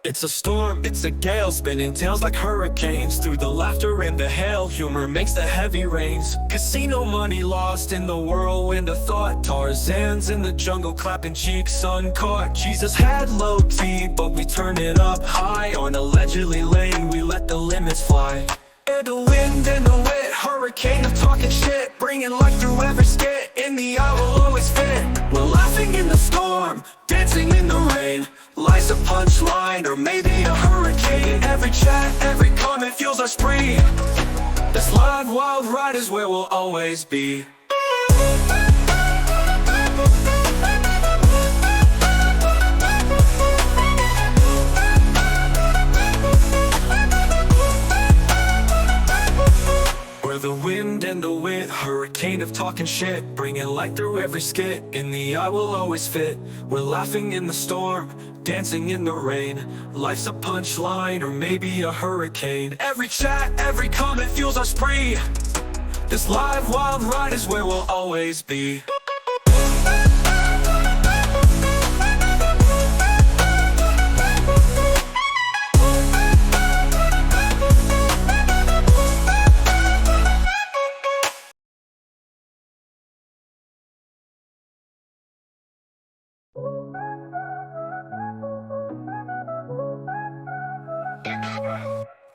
It's a storm, it's a gale, spinning tails like hurricanes. Through the laughter and the hail, humor makes the heavy rains. Casino money lost in the whirlwind of thought. Tarzan's in the jungle, clapping cheeks uncaught. Jesus had low T, but we turn it up high. On allegedly lane, we let the limits fly. And the wind and the wet, hurricane of talking shit, bringing life through every skit. In the eye will always fit. We're laughing in the storm, dancing in the rain. Life's a punchline, or maybe a hurricane. Every chat, every comment fuels our spree. This live wild ride is where we'll always be. The wind and the wit, hurricane of talking shit, bringing light through every skit. In the eye will always fit. We're laughing in the storm, dancing in the rain. Life's a punchline, or maybe a hurricane. Every chat, every comment fuels our spree. This live wild ride is where we'll always be.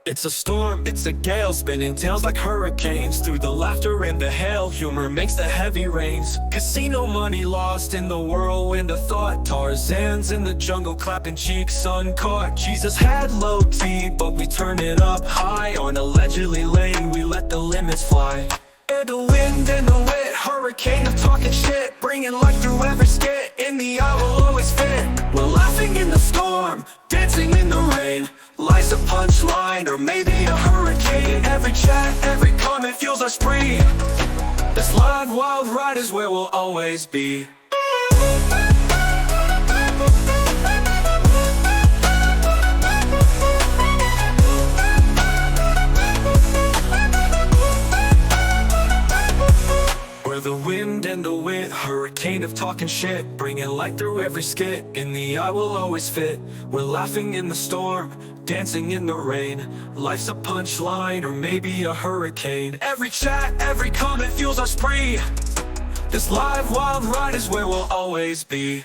It's a storm, it's a gale, spinning tails like hurricanes. Through the laughter and the hail, humor makes the heavy rains. Casino money lost in the whirlwind of thought. Tarzan's in the jungle, clapping cheeks uncaught. Jesus had low T, but we turn it up high. On allegedly lane, we let the limits fly. And the wind and the wet, hurricane of talking shit, bringing life through every skit. In the eye will always fit. We're laughing in the storm, dancing in the rain. Life's a punchline, or maybe a hurricane. Every chat, every comment fuels our spree. This live wild ride is where we'll always be. The wind and the wit, hurricane of talking shit, bringing light through every skit. In the eye will always fit. We're laughing in the storm, dancing in the rain. Life's a punchline, or maybe a hurricane. Every chat, every comment fuels our spree. This live wild ride is where we'll always be.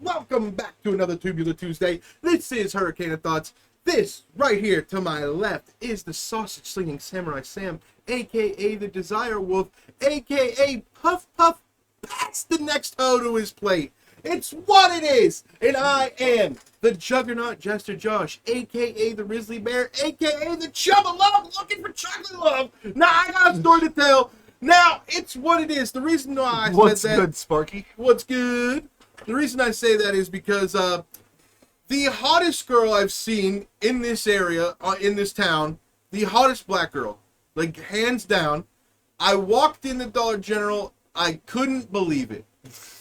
Welcome back to another Tubular Tuesday. This is Hurricane of Thoughts. This right here to my left is the sausage slinging Samurai Sam, aka the Desire Wolf, aka Puff Puff. That's the next hoe to his plate. It's what it is, and I am the Juggernaut Jester Josh, aka the Risley Bear, aka the Chubba Love, looking for chocolate love. Now I got a story to tell. Now it's what it is. The reason why I said that. What's good, Sparky? What's good? The reason I say that is because the hottest girl I've seen in this area, in this town, the hottest black girl, like hands down, I walked in the Dollar General, I couldn't believe it.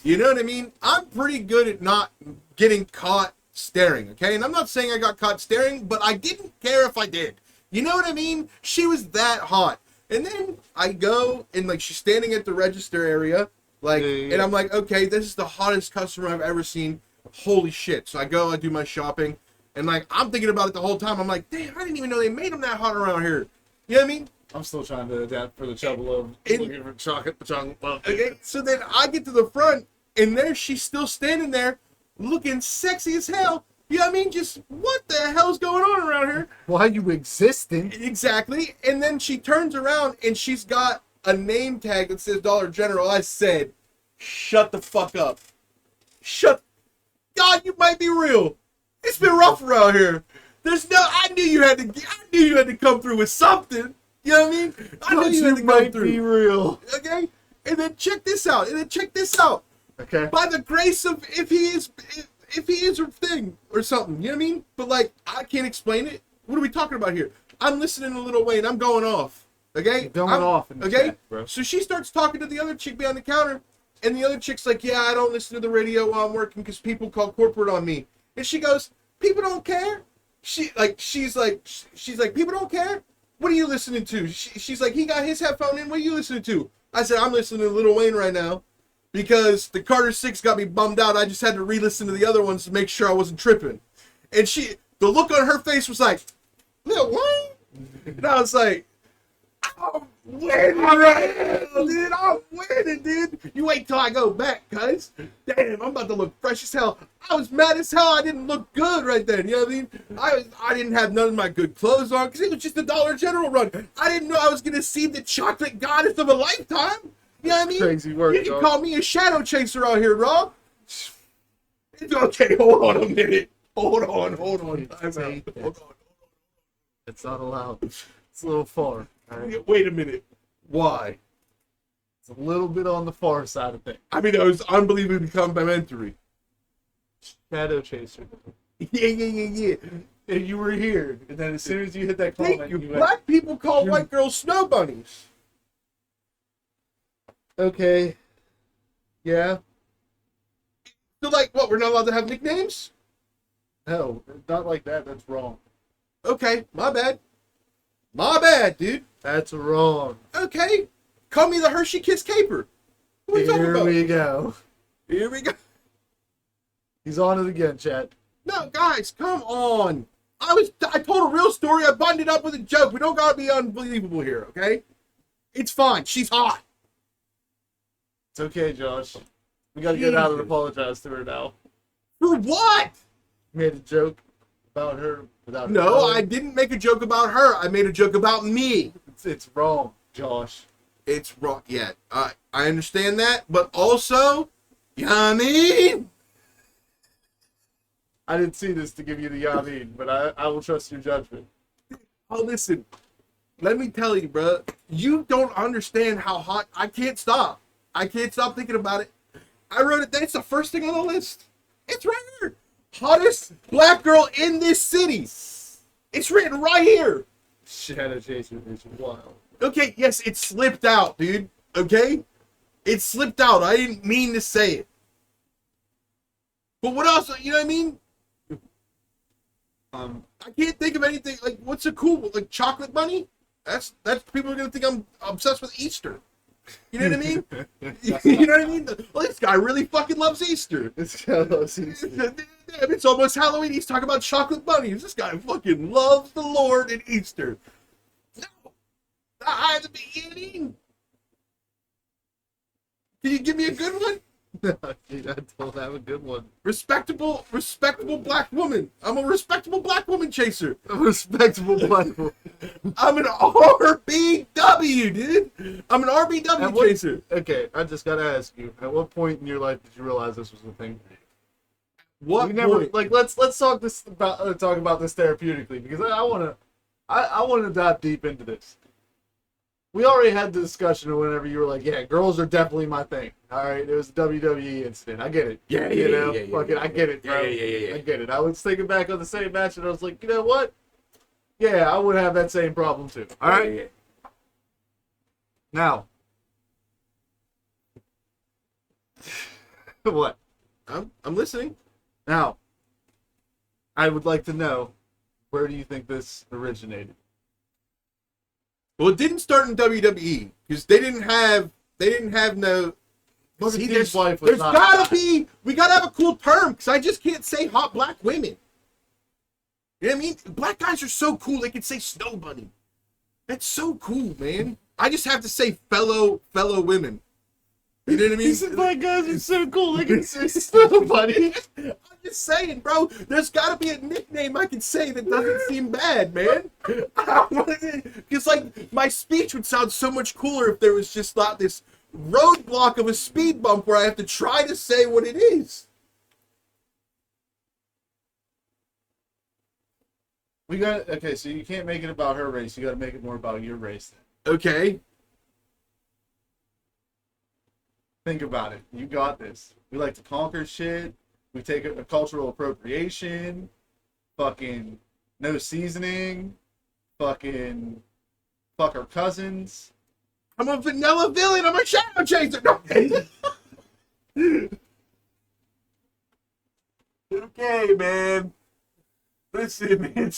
You know what I mean? I'm pretty good at not getting caught staring, okay? And I'm not saying I got caught staring, but I didn't care if I did. You know what I mean? She was that hot. And then I go, and like she's standing at the register area, like, and I'm like, okay, this is the hottest customer I've ever seen. Holy shit. So I go, I do my shopping, and like, I'm thinking about it the whole time. I'm like, damn, I didn't even know they made them that hot around here. You know what I mean? I'm still trying to adapt for the Chubba Love, looking for chocolate. Okay, so then I get to the front, and there she's still standing there, looking sexy as hell. You know what I mean? Just, what the hell's going on around here? Why you existing? Exactly. And then she turns around, and she's got a name tag that says Dollar General. I said, shut the fuck up. God, you might be real. It's been rough around here. I knew you had to come through with something. You know what I mean? I knew you had to come through. Be real. Okay? And then check this out. Okay. By the grace of, if he is a thing or something, you know what I mean? But like, I can't explain it. What are we talking about here? I'm listening a little way and I'm going off. Okay? Chat, bro. So she starts talking to the other chick behind the counter, and the other chick's like, yeah, I don't listen to the radio while I'm working because people call corporate on me. And she goes, people don't care. She's like, people don't care. What are you listening to? She's like, he got his headphone in. What are you listening to? I said, I'm listening to Lil Wayne right now because the Carter 6 got me bummed out. I just had to re-listen to the other ones to make sure I wasn't tripping. And the look on her face was like, Lil Wayne? And I was like, I'm winning right now, dude. I'm winning, dude. You wait till I go back, cuz. Damn, I'm about to look fresh as hell. I was mad as hell. I didn't look good right then. You know what I mean? I didn't have none of my good clothes on because it was just a Dollar General run. I didn't know I was going to see the chocolate goddess of a lifetime. You know what I mean? Crazy work, You can call me a shadow chaser out here, bro. It's okay. Hold on a minute. Hold on. Hold on. It's not allowed. It's a little far. All right? Wait a minute. Why? It's a little bit on the far side of things. I mean, that was unbelievably complimentary. Shadow chaser. Yeah. And you were here, and then as soon as you hit that comment, Thank you. you went, Black people call white girls snow bunnies. okay, yeah, So, like, what? We're not allowed to have nicknames? no, not like that. That's wrong. Okay, my bad. My bad, dude. That's wrong. Okay. Call me the Hershey Kiss Caper. What are we talking Here about? we go. Here we go. He's on it again, chat. No, guys, come on. I told a real story. I buttoned it up with a joke. We don't gotta be unbelievable here, okay? It's fine. She's hot. It's okay, Josh. We gotta get out and Jesus. apologize to her now. For what? Made a joke about her without her No, knowing. I didn't make a joke about her. I made a joke about me. It's wrong, Josh. It's wrong. Yeah, I understand that, but also, you know what I mean? I didn't see this to give you the yamin, but I will trust your judgment. Oh, listen. Let me tell you, bro. You don't understand how hot. I can't stop. I can't stop thinking about it. I wrote it down. It's the first thing on the list. It's right here. Hottest black girl in this city. It's written right here. Shadow chaser is wild. Okay, yes, it slipped out, dude. Okay? It slipped out. I didn't mean to say it. But what else? You know what I mean? I can't think of anything. Like, what's a cool, like, chocolate bunny? That's people are gonna think I'm obsessed with Easter. You know what I mean? You know what I mean? Well, this guy really fucking loves Easter. It's Shadow chaser. Damn, it's almost Halloween. He's talking about chocolate bunnies. This guy fucking loves the Lord and Easter. No, not at the beginning. Can you give me a good one? Dude, I don't have a good one. Respectable black woman. I'm a respectable black woman chaser. A respectable black woman. I'm an RBW, dude. I'm an RBW At what- chaser. Okay, I just gotta ask you. At what point in your life did you realize this was a thing? What We never point? like. Let's talk about this therapeutically because I wanna dive deep into this. We already had the discussion whenever you were like, "Yeah, girls are definitely my thing." All right, it was a WWE incident. I get it. Yeah, you yeah, know, yeah, yeah, fucking, yeah, I get it, bro. yeah. I get it. I was thinking back on the same match, and I was like, you know what? Yeah, I would have that same problem too. All right. Now, what? I'm listening. Now, I would like to know, where do you think this originated? Well, it didn't start in WWE because they didn't have no. Booker See, T's wife was there's not gotta hot. be. We gotta have a cool term because I just can't say hot black women. You know what I mean? Black guys are so cool. They can say snow bunny. That's so cool, man. I just have to say fellow women. You know what I mean? These black guys are so cool. They can say snow bunny. I'm just saying, bro. There's got to be a nickname I can say that doesn't seem bad, man. Because like my speech would sound so much cooler if there was just not this roadblock of a speed bump where I have to try to say what it is. We got okay. So you can't make it about her race. You got to make it more about your race. Then. Okay. Think about it. You got this. We like to conquer shit. We take a cultural appropriation. Fucking no seasoning. Fucking fuck our cousins. I'm a vanilla villain. I'm a shadow chaser. No. Okay, man. Listen,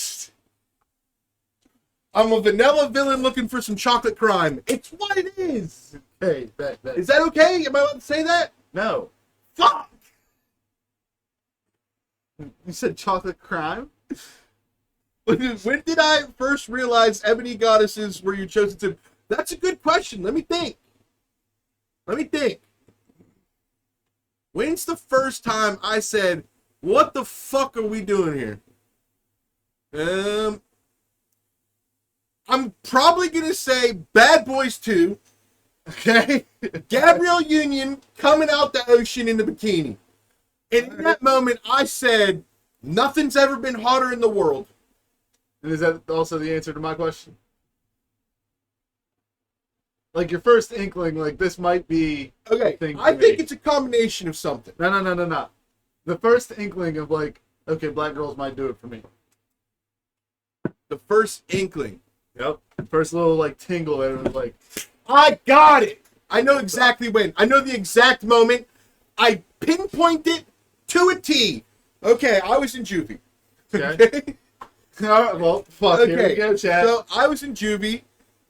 I'm a vanilla villain looking for some chocolate crime. It's what it is. Hey, bet. Is that okay? Am I allowed to say that? No. Fuck! You said chocolate crime? When did I first realize ebony goddesses were your chosen to? That's a good question. Let me think. When's the first time I said, what the fuck are we doing here? I'm probably going to say Bad Boys 2. Okay? Gabrielle Union coming out the ocean in the bikini. And in that moment, I said, nothing's ever been hotter in the world. And is that also the answer to my question? Like your first inkling, like this might be. Okay, thing I for think me. it's a combination of something. No. The first inkling of like, okay, black girls might do it for me. The first inkling. Yep. First little like tingle that it was like, I got it. I know exactly when. I know the exact moment. I pinpoint it to a T. Okay, I was in juvie. okay. All right, well, fuck. Here we go, chat. So I was in juvie,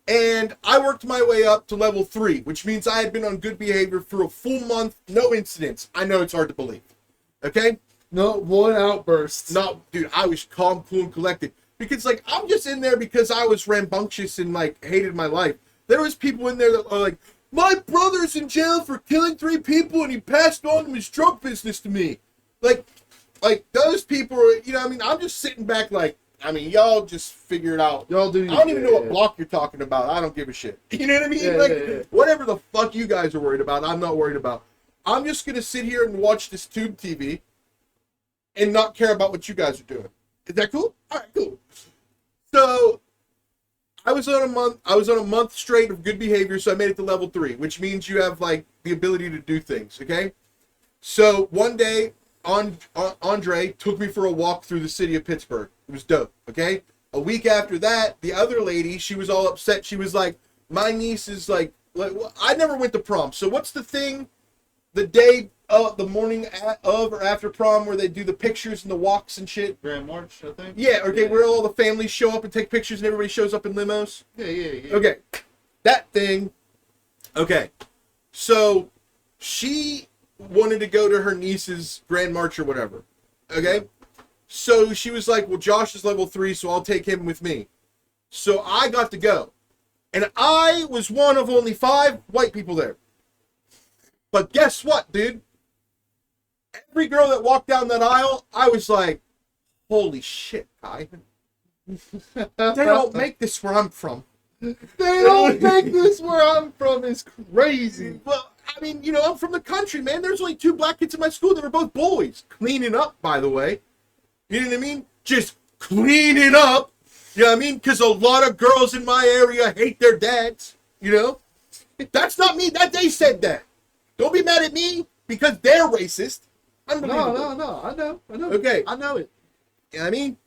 and I worked my way up to level 3, which means I had been on good behavior for a full month, no incidents. I know it's hard to believe. Okay? No one outburst. No, dude, I was calm, cool, and collected. Because, like, I'm just in there because I was rambunctious and, like, hated my life. There was people in there that are like, my brother's in jail for killing 3 people, and he passed on his drug business to me. Like those people are, you know what I mean? I'm just sitting back like, I mean, y'all just figure it out. Y'all do. I don't even know what block you're talking about. I don't give a shit. You know what I mean? Yeah. Whatever the fuck you guys are worried about, I'm not worried about. I'm just going to sit here and watch this tube TV and not care about what you guys are doing. Is that cool? All right, cool. So I was on a month straight of good behavior, so I made it to level 3, which means you have like the ability to do things, okay? So one day, Andre took me for a walk through the city of Pittsburgh. It was dope, okay? A week after that, the other lady, she was all upset. She was like, my niece is like I never went to prom. So what's the thing the day the morning of or after prom where they do the pictures and the walks and shit? Grand March, I think. Yeah, okay, where all the families show up and take pictures and everybody shows up in limos? Yeah. Okay, that thing. Okay, so she wanted to go to her niece's Grand March or whatever. Okay, so she was like, well, Josh is level 3, so I'll take him with me. So I got to go. And I was one of only 5 white people there. But guess what, dude? Every girl that walked down that aisle, I was like, holy shit, Kai. They don't make this where I'm from. They don't make this where I'm from. It's crazy. Well, I mean, you know, I'm from the country, man. There's only 2 black kids in my school. They were both boys. Cleaning up, by the way. You know what I mean? Just cleaning up. You know what I mean? Because a lot of girls in my area hate their dads. You know? That's not me. They said that. Don't be mad at me because they're racist. Unbelievable. No. I know. Okay. I know it. You know what I mean?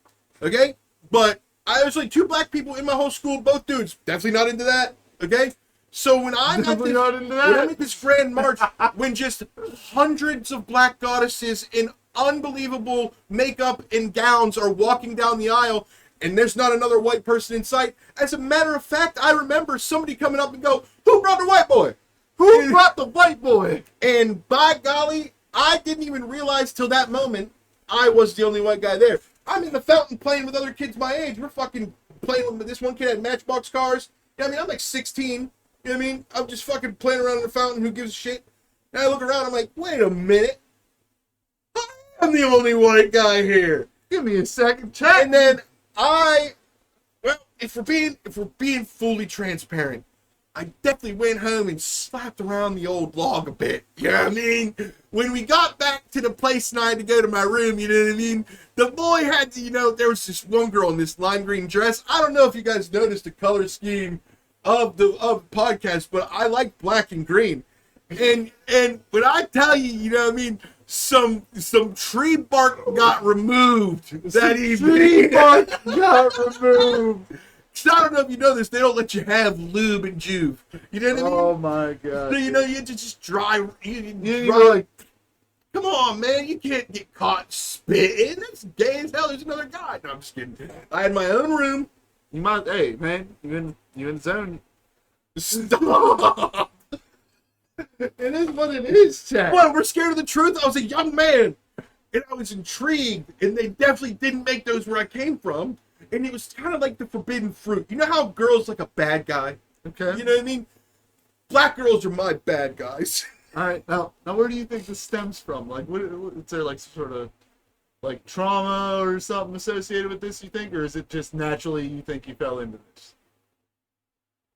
Okay? But there's like 2 black people in my whole school, both dudes. Definitely not into that. Okay? So when I'm Definitely not into that. when I'm at this Grand March, when just hundreds of black goddesses in unbelievable makeup and gowns are walking down the aisle, and there's not another white person in sight, as a matter of fact, I remember somebody coming up and go, who brought the white boy? Who brought the white boy? And by golly, I didn't even realize till that moment I was the only white guy there. I'm in the fountain playing with other kids my age. We're fucking playing with this one kid had Matchbox cars. You know what I mean? I'm like 16. You know what I mean? I'm just fucking playing around in the fountain. Who gives a shit? And I look around. I'm like, wait a minute. I'm the only white guy here. Give me a second. Chat. And then if we're being fully transparent, I definitely went home and slapped around the old log a bit. You know what I mean? When we got back to the place and I had to go to my room, you know what I mean? The boy had to, there was this one girl in this lime green dress. I don't know if you guys noticed the color scheme of the podcast, but I like black and green. And when I tell you, you know what I mean, some tree bark got removed that evening. Tree bark got removed. I don't know if you know this, they don't let you have lube and juve. You know what I mean? Oh my god. So, you just dry. You were like, Come on, man. You can't get caught spitting. That's gay as hell. There's another guy. No, I'm just kidding. I had my own room. You might, hey man, you in the zone. Stop. It is what it is, chat. What? We're scared of the truth? I was a young man. And I was intrigued. And they definitely didn't make those where I came from. And it was kind of like the forbidden fruit. You know how girls like a bad guy? Okay. You know what I mean? Black girls are my bad guys. All right. Now where do you think this stems from? Like, is there like some sort of like trauma or something associated with this? You think, or is it just naturally you think you fell into this?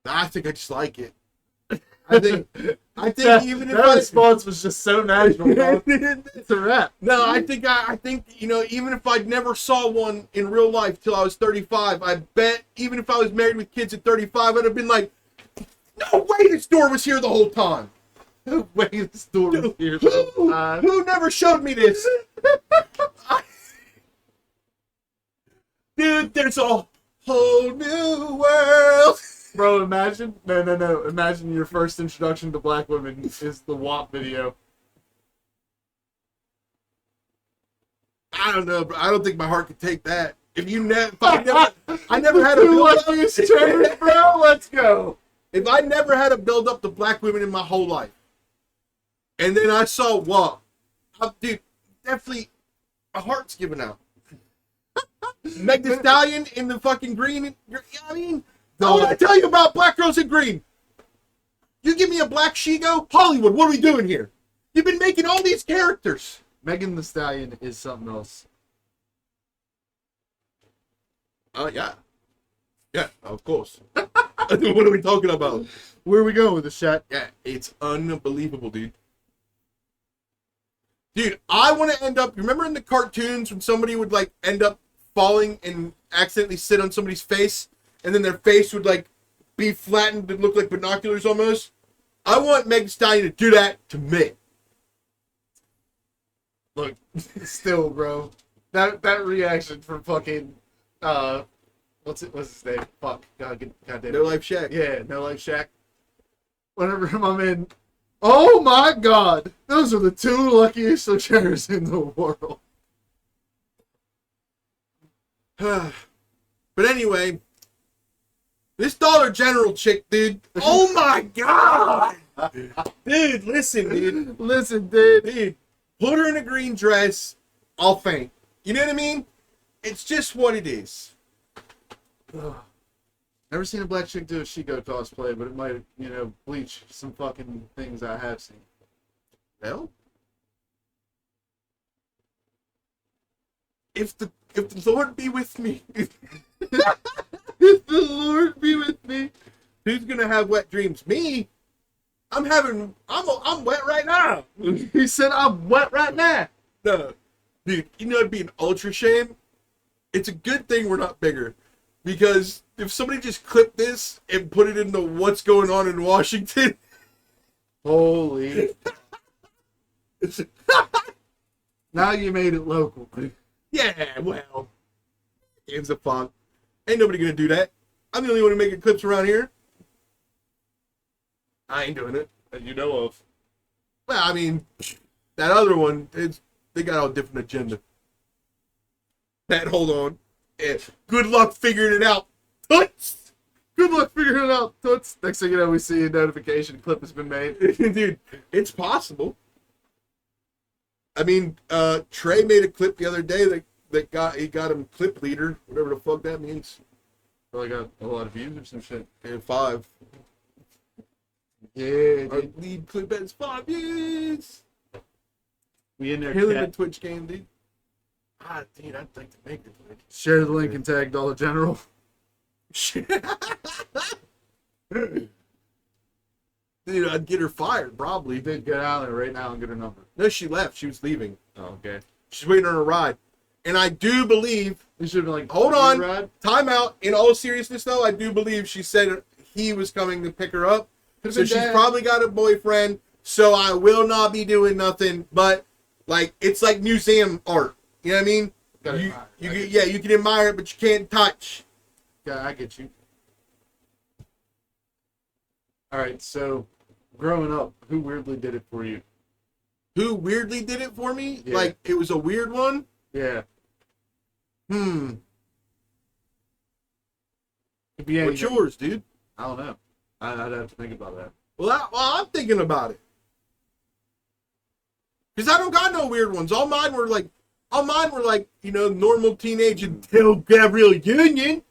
I think I just like it. I think even if that response was just so natural. Bro. I It's a wrap. no, I think you know, even if I never saw one in real life till I was 35, I bet even if I was married with kids at 35, I'd have been like, no way, this door was here the whole time. No way this door was here. Who never showed me this? Dude, there's a whole new world. Bro, imagine no. Imagine your first introduction to black women is the WAP video. I don't know, but I don't think my heart could take that. If I never had a build Bro, let's go. If I never had a build up to black women in my whole life, and then I saw WAP, dude, definitely my heart's giving out. Meg Thee Stallion in the fucking green. I mean, I want to tell you about black girls in green. You give me a black Shigo, Hollywood. What are we doing here? You've been making all these characters. Megan Thee Stallion is something else. Oh yeah, of course. What are we talking about? Where are we going with this, chat? Yeah, it's unbelievable, dude. Dude, I want to end up. Remember in the cartoons when somebody would like end up falling and accidentally sit on somebody's face, and then their face would like be flattened and look like binoculars almost? I want Meg Thee Stallion to do that to me. Look, still, bro, that reaction from fucking what's his name? Fuck, God damn it. No Life Shack. Yeah, No Life Shack. Whenever I'm in, oh my God, those are the two luckiest chairs in the world. But anyway, this Dollar General chick, dude. Oh my God, dude! Listen, dude. Listen, dude. Dude, put her in a green dress, I'll faint. You know what I mean? It's just what it is. Never seen a black chick do a Shigo cosplay, but it might, bleach some fucking things I have seen. Well, if the Lord be with me, If the Lord be with me. who's gonna have wet dreams? Me? I'm wet right now. He said I'm wet right now. No, dude. You know it'd be an ultra shame. It's a good thing we're not bigger, because if somebody just clipped this and put it into what's going on in Washington, Holy. Now you made it local. yeah, well, gives a fuck. Ain't nobody gonna do that. I'm the only one making clips around here. I ain't doing it that you know of. Well, I mean, that other one, they got a different agenda. Pat, hold on. Good luck figuring it out. Toots! Good luck figuring it out, toots. Next thing you know, we see a notification clip has been made. Dude, it's possible. I mean, Trey made a clip the other day that he got him clip leader, whatever the fuck that means. Probably got a lot of views or some shit. And 5. Yeah, Our dude. lead clip has 5 views. We in there, Killing the cat. Twitch game, dude. Ah, dude, I'd like to make the Twitch. Share the link and tag Dollar General. Dude, I'd get her fired, We probably. did get out there right now and get her number. No, she left. She was leaving. Oh, okay. She's waiting on a ride. And I do believe, You should have been like, hold on, Ride. time out. In all seriousness, though, I do believe she said he was coming to pick her up. Could've So been she's Dad. probably got a boyfriend. So I will not be doing nothing. But, like, it's like museum art. You know what I mean? Gotta You, admire it. you, yeah, you can admire it, but you can't touch. Yeah, I get you. All right, so growing up, who weirdly did it for you? Who weirdly did it for me? Yeah. Like, it was a weird one? Yeah. Hmm. Could be What's anything. yours, dude? I don't know. I'd have to think about that. Well, I'm thinking about it. Because I don't got no weird ones. All mine were like, you know, normal teenage until Gabrielle Union.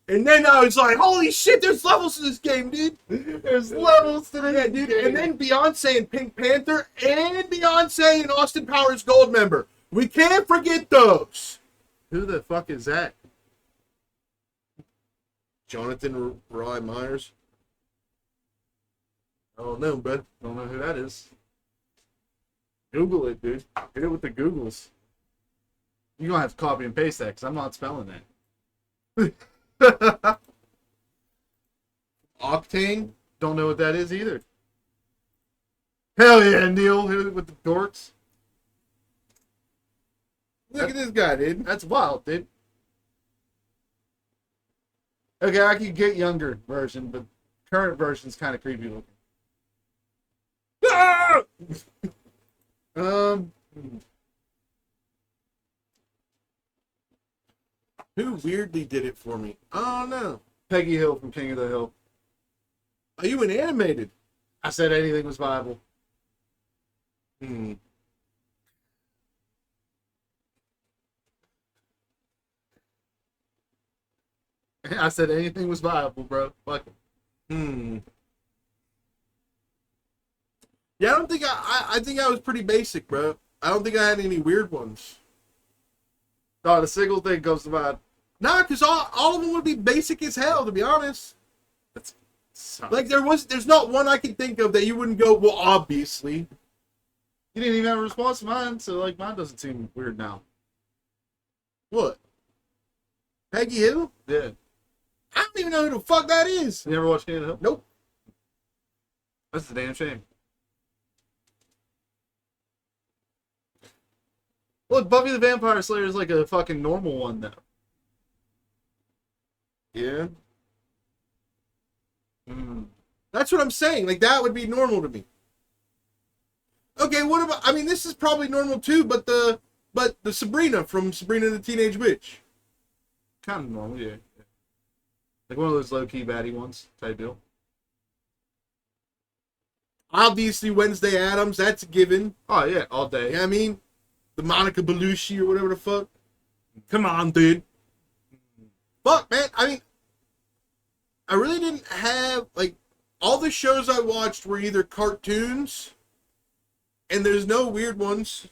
And then I was like, holy shit, there's levels to this game, dude. There's levels to this. Yeah, dude. And then Beyonce and Pink Panther and Beyonce and Austin Powers Gold Member. We can't forget those. Who the fuck is that? Jonathan Rye Myers. I don't know, bud. Don't know who that is. Google it, dude. Get it with the Googles. You're gonna have to copy and paste that because I'm not spelling that. Octane. Don't know what that is either. Hell yeah, Neil. Hit it with the dorks. Look at this guy, dude. That's wild, dude. Okay, I could get younger version, but current version's kind of creepy looking. Ah! Um, Who weirdly did it for me? I don't know. Peggy Hill from King of the Hill. Are you an animated? I said anything was viable. Hmm. I said anything was viable, bro. Fuck it. Hmm. Yeah, I don't think I think I was pretty basic, bro. I don't think I had any weird ones. Oh, the single thing goes about. Nah, because all of them would be basic as hell, to be honest. That's Like, there's not one I can think of that you wouldn't go, well, obviously. You didn't even have a response to mine, so like mine doesn't seem weird now. What? Peggy Hill? Yeah. I don't even know who the fuck that is. You ever watched King of the Hill? Nope. That's a damn shame. Look, Buffy the Vampire Slayer is like a fucking normal one, though. Yeah. Mm. That's what I'm saying. Like, that would be normal to me. Okay, what about, I mean, this is probably normal too, but the Sabrina from Sabrina the Teenage Witch. Kind of normal, yeah. Like one of those low-key baddie ones type deal. Obviously, Wednesday Addams, that's a given. Oh, yeah, all day. You know what I mean? The Monica Bellucci or whatever the fuck. Come on, dude. Fuck, man. I mean, I really didn't have, like, all the shows I watched were either cartoons, and there's no weird ones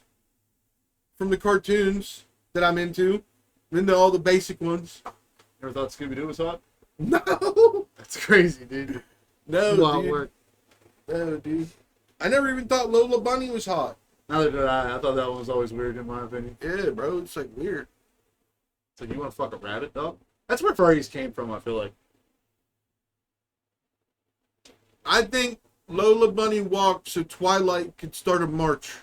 from the cartoons that I'm into. I'm into all the basic ones. Never thought Scooby-Doo was hot? No! That's crazy, dude. No, Wild dude. work. No, dude. I never even thought Lola Bunny was hot. Neither did I. I thought that one was always weird, in my opinion. Yeah, bro. It's, like, weird. It's like, you want to fuck a rabbit, dog? That's where furries came from, I feel like. I think Lola Bunny walked so Twilight could start a march.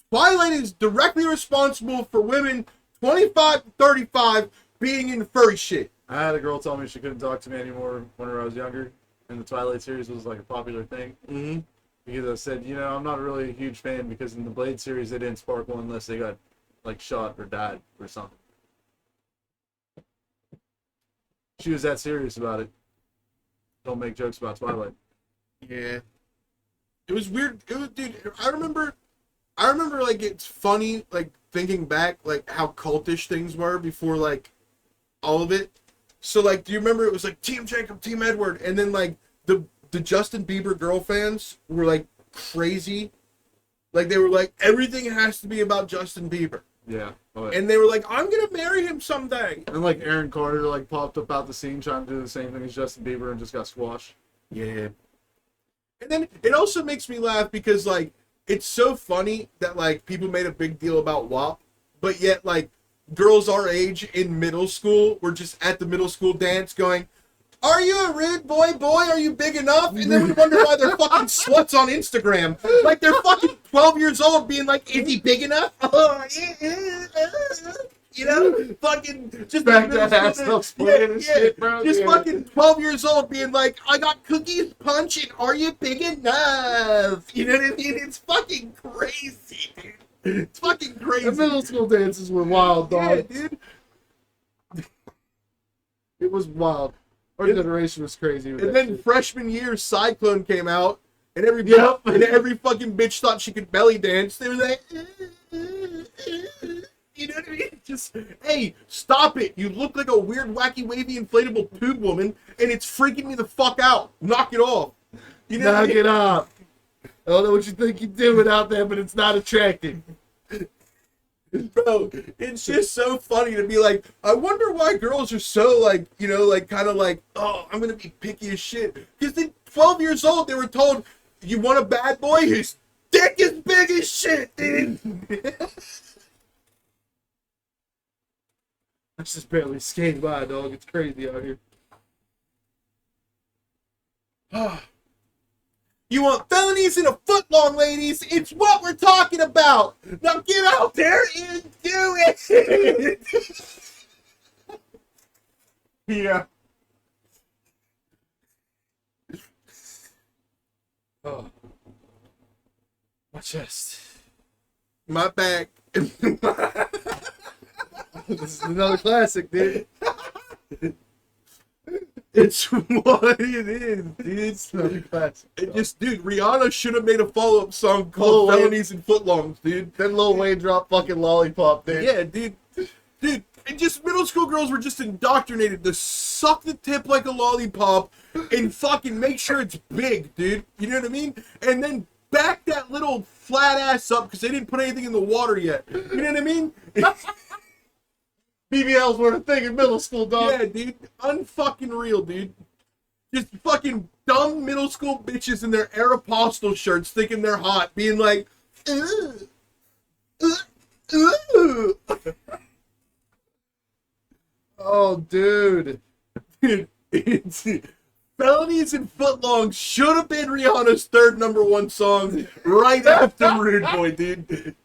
Twilight is directly responsible for women 25 to 35 being in furry shit. I had a girl tell me she couldn't talk to me anymore whenever I was younger, and the Twilight series was like a popular thing. Mm-hmm. Because I said, you know, I'm not really a huge fan because in the Blade series they didn't sparkle unless they got like shot or died or something. She was that serious about it. Don't make jokes about Twilight. Yeah. It was weird. It was, dude, I remember like it's funny like thinking back like how cultish things were before like all of it. So like do you remember it was like Team Jacob, Team Edward, and then like the Justin Bieber girl fans were like crazy. Like they were like everything has to be about Justin Bieber. Yeah. Oh, yeah. And they were like, I'm gonna marry him someday. And like Aaron Carter like popped up out the scene trying to do the same thing as Justin Bieber and just got squashed. Yeah. And then it also makes me laugh because like it's so funny that like people made a big deal about WAP, but yet like girls our age in middle school were just at the middle school dance going, "Are you a rude boy? Boy, are you big enough?" And then we wonder why they're fucking sluts on Instagram. Like they're fucking 12 years old being like, "Is he big enough?" You know, fucking just Back middle that ass school- up playing and shit, bro. Just Yeah. fucking 12 years old, being like, "I got cookies punch, and are you big enough?" You know what I mean? It's fucking crazy, dude. It's fucking crazy. The middle school dances were wild, Yeah, dog. dude. It was wild. Our And- generation was crazy. With And that then shit. freshman year, Cyclone came out, and every Yep. and every fucking bitch thought she could belly dance. They were like, you know what I mean? Just, hey, stop it! You look like a weird, wacky, wavy, inflatable tube woman, and it's freaking me the fuck out. Knock it off. You know what I knock mean? it off. I don't know what you think you're doing out there, but it's not attractive. Bro, it's just so funny to be like, I wonder why girls are so like, you know, like kind of like, oh, I'm gonna be picky as shit. Because at 12 years old, they were told, you want a bad boy? His dick is big as shit, dude. That's just barely skating by, dog. It's crazy out here. You want felonies and a foot long, ladies? It's what we're talking about. Now get out there and do it. Yeah. Oh. My chest. My back. This is another classic, dude. It's what it is, dude. It's another classic. It just, dude, Rihanna should have made a follow-up song called Lil Wayne. Felonies and Footlongs, dude. Then Lil Wayne dropped fucking Lollipop, dude. Yeah, dude. Dude, and just middle school girls were just indoctrinated to suck the tip like a lollipop and fucking make sure it's big, dude. You know what I mean? And then back that little flat ass up because they didn't put anything in the water yet. You know what I mean? BBLs were a thing in middle school, dog. Yeah, dude. Unfucking real, dude. Just fucking dumb middle school bitches in their Aeropostale shirts thinking they're hot, being like, "Ugh. Ugh. Oh, dude. Dude, it's, Felonies and Footlongs should have been Rihanna's third #1 song right after Rude Boy, dude.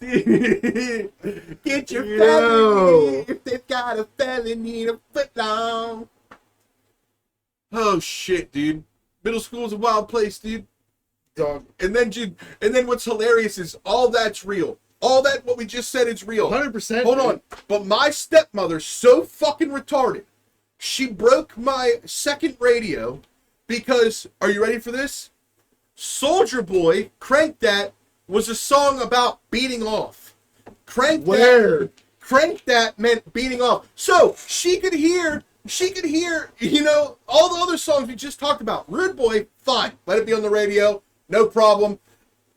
Get your Yo. felony if they've got a felony to footlong. Oh shit, dude. Middle school is a wild place, dude. Dog. And then what's hilarious is all that's real. All that what we just said is real. 100%. Hold on. But my stepmother's so fucking retarded. She broke my second radio because, are you ready for this? Soldier Boy, Crank That, was a song about beating off. Crank Where? That, Crank That meant beating off. So she could hear, you know, all the other songs we just talked about. Rude Boy, fine. Let it be on the radio. No problem.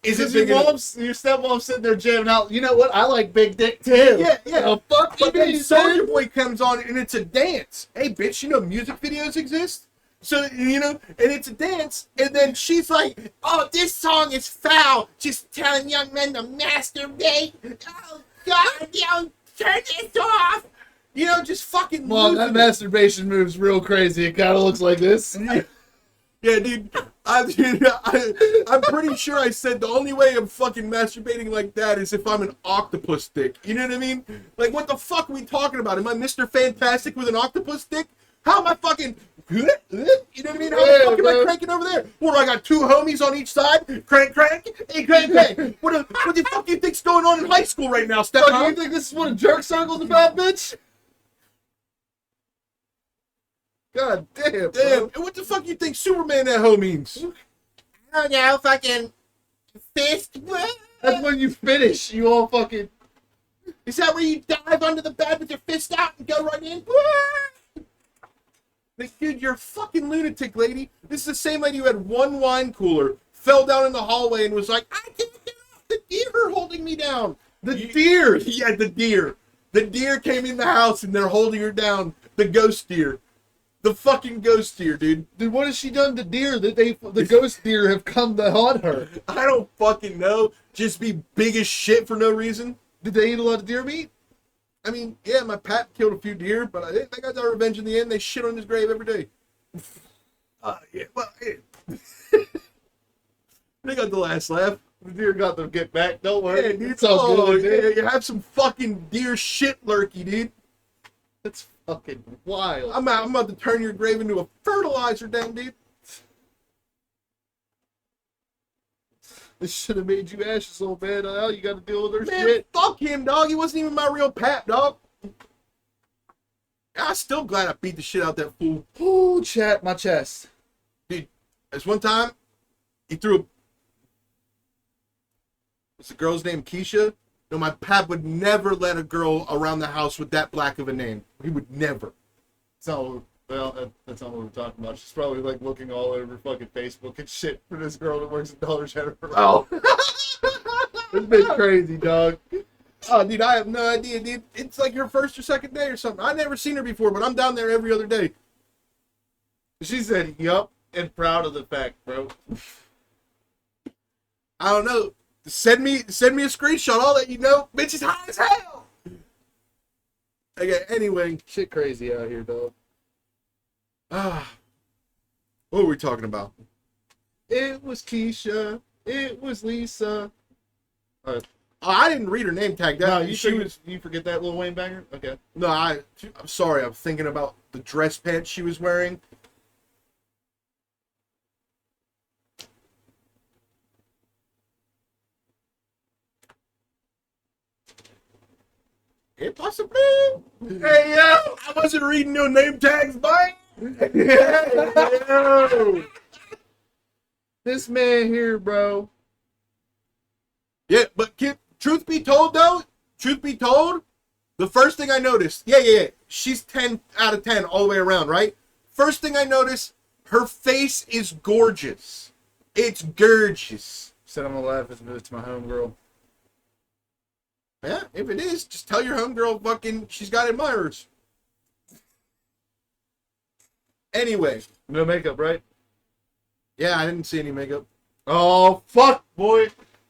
Is it Because your big enough? your stepmom's sitting there jamming out. You know what? I like big dick too. Yeah, yeah. Oh, fuck But you, then dude. Soldier Boy comes on and it's a dance. Hey, bitch, you know music videos exist? So, you know, and it's a dance. And then she's like, oh, this song is foul. Just telling young men to masturbate. Oh, God, yo, turn this off. You know, just fucking Mom, that losing it. masturbation move's real crazy. It kind of looks like this. Yeah, dude, I'm pretty sure I said the only way I'm fucking masturbating like that is if I'm an octopus dick. You know what I mean? Like, what the fuck are we talking about? Am I Mr. Fantastic with an octopus dick? How am I fucking... You know what I mean? How the Yeah, fuck am I bro. cranking over there? What, do I got two homies on each side? Crank, crank? Hey, crank, crank. What the fuck do you think's going on in high school right now, Fuck, stepmom? you think this is what a jerk circle's about, bitch? God damn. Damn, and what the fuck you think Superman that hoe means? I don't know, fucking... Fist? That's when you finish. You all fucking. Is that where you dive under the bed with your fist out and go right in? Like, dude, you're a fucking lunatic, lady. This is the same lady who had one wine cooler, fell down in the hallway, and was like, I can't get off. The deer are holding me down. The deer. Yeah, the deer. The deer came in the house, and they're holding her down. The ghost deer. The fucking ghost deer, dude. Dude, what has she done to deer that the ghost deer have come to haunt her? I don't fucking know. Just be big as shit for no reason. Did they eat a lot of deer meat? I mean, yeah, my pap killed a few deer, but they got their revenge in the end. They shit on his grave every day. Yeah, well, yeah. They got the last laugh. The deer got them get back. Don't worry. Yeah, dude. It's all Oh, good, dude. yeah, you have some fucking deer shit lurky, dude. That's fucking wild. I'm about to turn your grave into a fertilizer den, dude. This should have made you ashes, old man. All you got to deal with their Man, shit. fuck him, dog. He wasn't even my real pap, dog. I'm still glad I beat the shit out that fool. Ooh, chat my chest. Dude, there's one time he threw a... What's the girl's name? Keisha? No, my pap would never let a girl around the house with that black of a name. He would never. It's not what that's not what we're talking about. She's probably like looking all over fucking Facebook and shit for this girl that works at Dollar General. Oh. It's been crazy, dog. Oh, dude, I have no idea, dude. It's like her first or second day or something. I've never seen her before, but I'm down there every other day. She said, yup, and proud of the fact, bro. I don't know. Send me a screenshot. I'll let you know. Bitch is high as hell. Okay, anyway. Shit crazy out here, dog. What were we talking about? It was Keisha. It was Lisa. Oh, I didn't read her name tag. No, you forget that Lil Wayne banger? Okay. No, I'm sorry. I'm thinking about the dress pants she was wearing. It possibly. Hey, yo! I wasn't reading no name tags, boy! Yo. This man here, bro. Yeah, but truth be told, though, the first thing I noticed, yeah, she's 10 out of 10 all the way around, right? First thing I noticed, her face is gorgeous. It's gorgeous. Said I'm gonna laugh if it's my homegirl. Yeah, if it is, just tell your homegirl fucking she's got admirers. Anyway. No makeup, right? Yeah, I didn't see any makeup. Oh, fuck, boy.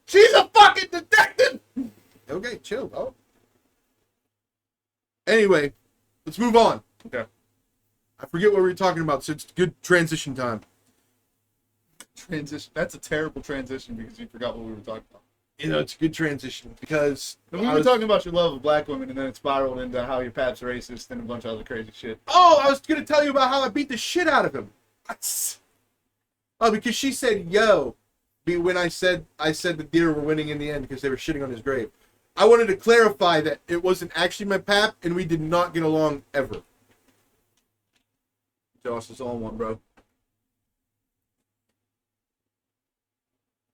She's a fucking detective! Okay, chill. Oh. Anyway, let's move on. Okay. I forget what we were talking about, so it's good transition time. Transition. That's a terrible transition because you forgot what we were talking about. You know, it's a good transition because... We were talking about your love of black women, and then it spiraled into how your pap's racist and a bunch of other crazy shit. Oh, I was going to tell you about how I beat the shit out of him. Oh, because she said, yo, when I said the deer were winning in the end because they were shitting on his grave. I wanted to clarify that it wasn't actually my pap, and we did not get along ever. Josh is on one, bro.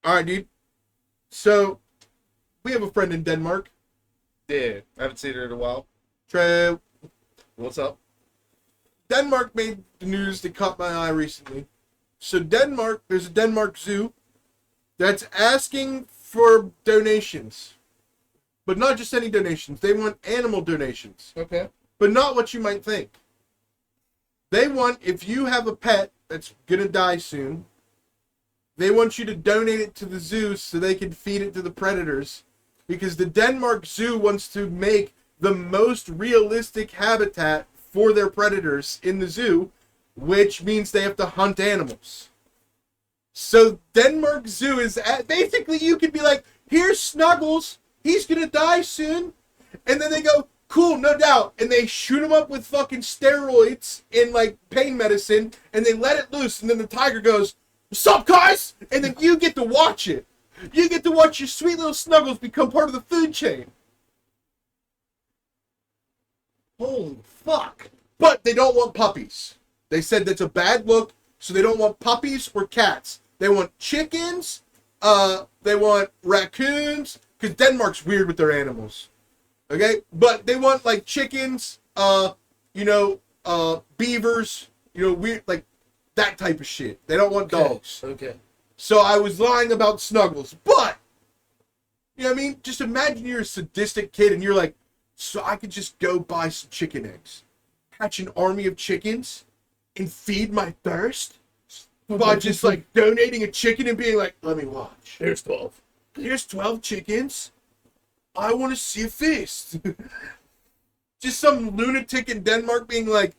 All right, dude. So, we have a friend in Denmark. Yeah, I haven't seen her in a while. Trev. What's up? Denmark made the news that caught my eye recently. So Denmark, there's a Denmark zoo that's asking for donations. But not just any donations. They want animal donations. Okay. But not what you might think. They want, if you have a pet that's gonna die soon, they want you to donate it to the zoo so they can feed it to the predators. Because the Denmark Zoo wants to make the most realistic habitat for their predators in the zoo, which means they have to hunt animals. So Denmark Zoo is basically, you could be like, here's Snuggles, he's gonna die soon, and then they go, cool, no doubt, and they shoot him up with fucking steroids and like pain medicine, and they let it loose, and then the tiger goes, what's up, guys? And then you get to watch it. You get to watch your sweet little Snuggles become part of the food chain. Holy fuck. But they don't want puppies. They said that's a bad look, so they don't want puppies or cats. They want chickens, they want raccoons, because Denmark's weird with their animals. Okay? But they want, like, chickens, beavers, weird, like, that type of shit. They don't want dogs. Okay. So I was lying about Snuggles, but, you know what I mean? Just imagine you're a sadistic kid and you're like, so I could just go buy some chicken eggs, hatch an army of chickens, and feed my thirst by just, like, donating a chicken and being like, let me watch. Here's 12. Here's 12 chickens. I want to see a feast. Just some lunatic in Denmark being like,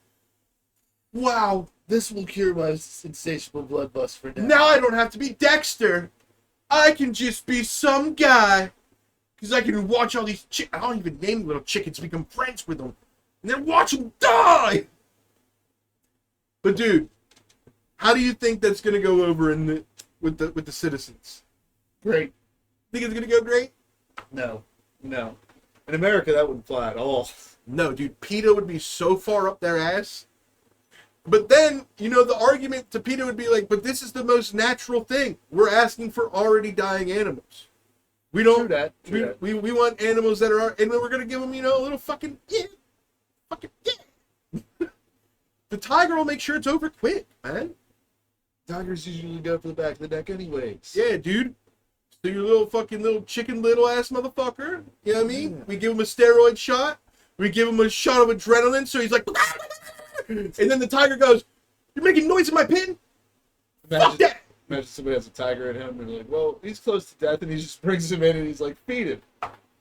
wow. This will cure my insatiable bloodlust for now. Now I don't have to be Dexter. I can just be some guy. Because I can watch all these I don't even name little chickens, become friends with them. and then watch him die. But dude, how do you think that's gonna go over with the citizens? Great. Think it's gonna go great? No. In America, that wouldn't fly at all. No, dude. PETA would be so far up their ass. But then, the argument to PETA would be like, but this is the most natural thing. We're asking for already dying animals. We don't. True that. We want animals that are, and we're gonna give them, a little fucking yeah. The tiger will make sure it's over quick, man. Tigers usually go for the back of the neck anyways. Yeah, dude. So your little chicken little ass motherfucker. You know what I mean? Yeah. We give him a steroid shot. We give him a shot of adrenaline, so he's like, and then the tiger goes, "You're making noise in my pen? Fuck that!" Imagine somebody has a tiger at him and they're like, well, he's close to death, and he just brings him in and he's like, feed him.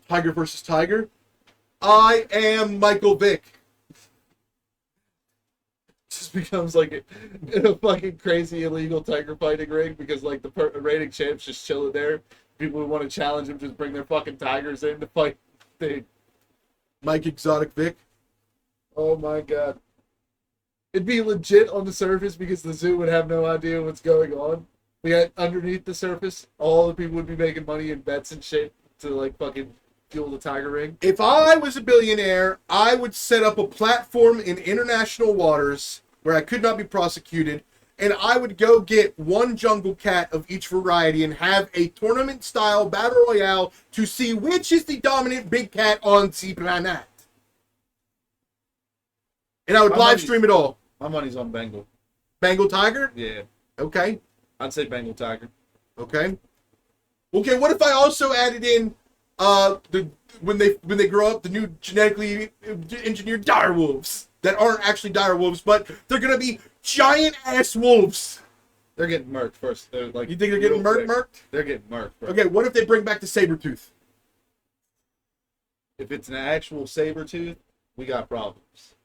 Tiger versus tiger. I am Michael Vick. Just becomes like a fucking crazy illegal tiger fighting ring because like the reigning champ's just chilling there. People who want to challenge him just bring their fucking tigers in to fight. Mike Exotic Vick. Oh my god. It'd be legit on the surface because the zoo would have no idea what's going on. We got underneath the surface, all the people would be making money in bets and shit to like fucking fuel the tiger ring. If I was a billionaire, I would set up a platform in international waters where I could not be prosecuted, and I would go get one jungle cat of each variety and have a tournament-style battle royale to see which is the dominant big cat on the planet. And I would live stream it all. My money's on Bengal. Bengal tiger? Yeah. Okay. I'd say Bengal tiger. Okay. Okay, what if I also added in when they grow up, the new genetically engineered dire wolves that aren't actually dire wolves, but they're gonna be giant ass wolves. They're getting murked first. They're like, You think they're getting real quick. murked? They're getting murked. Bro. Okay, what if they bring back the saber tooth? If it's an actual saber tooth, we got problems.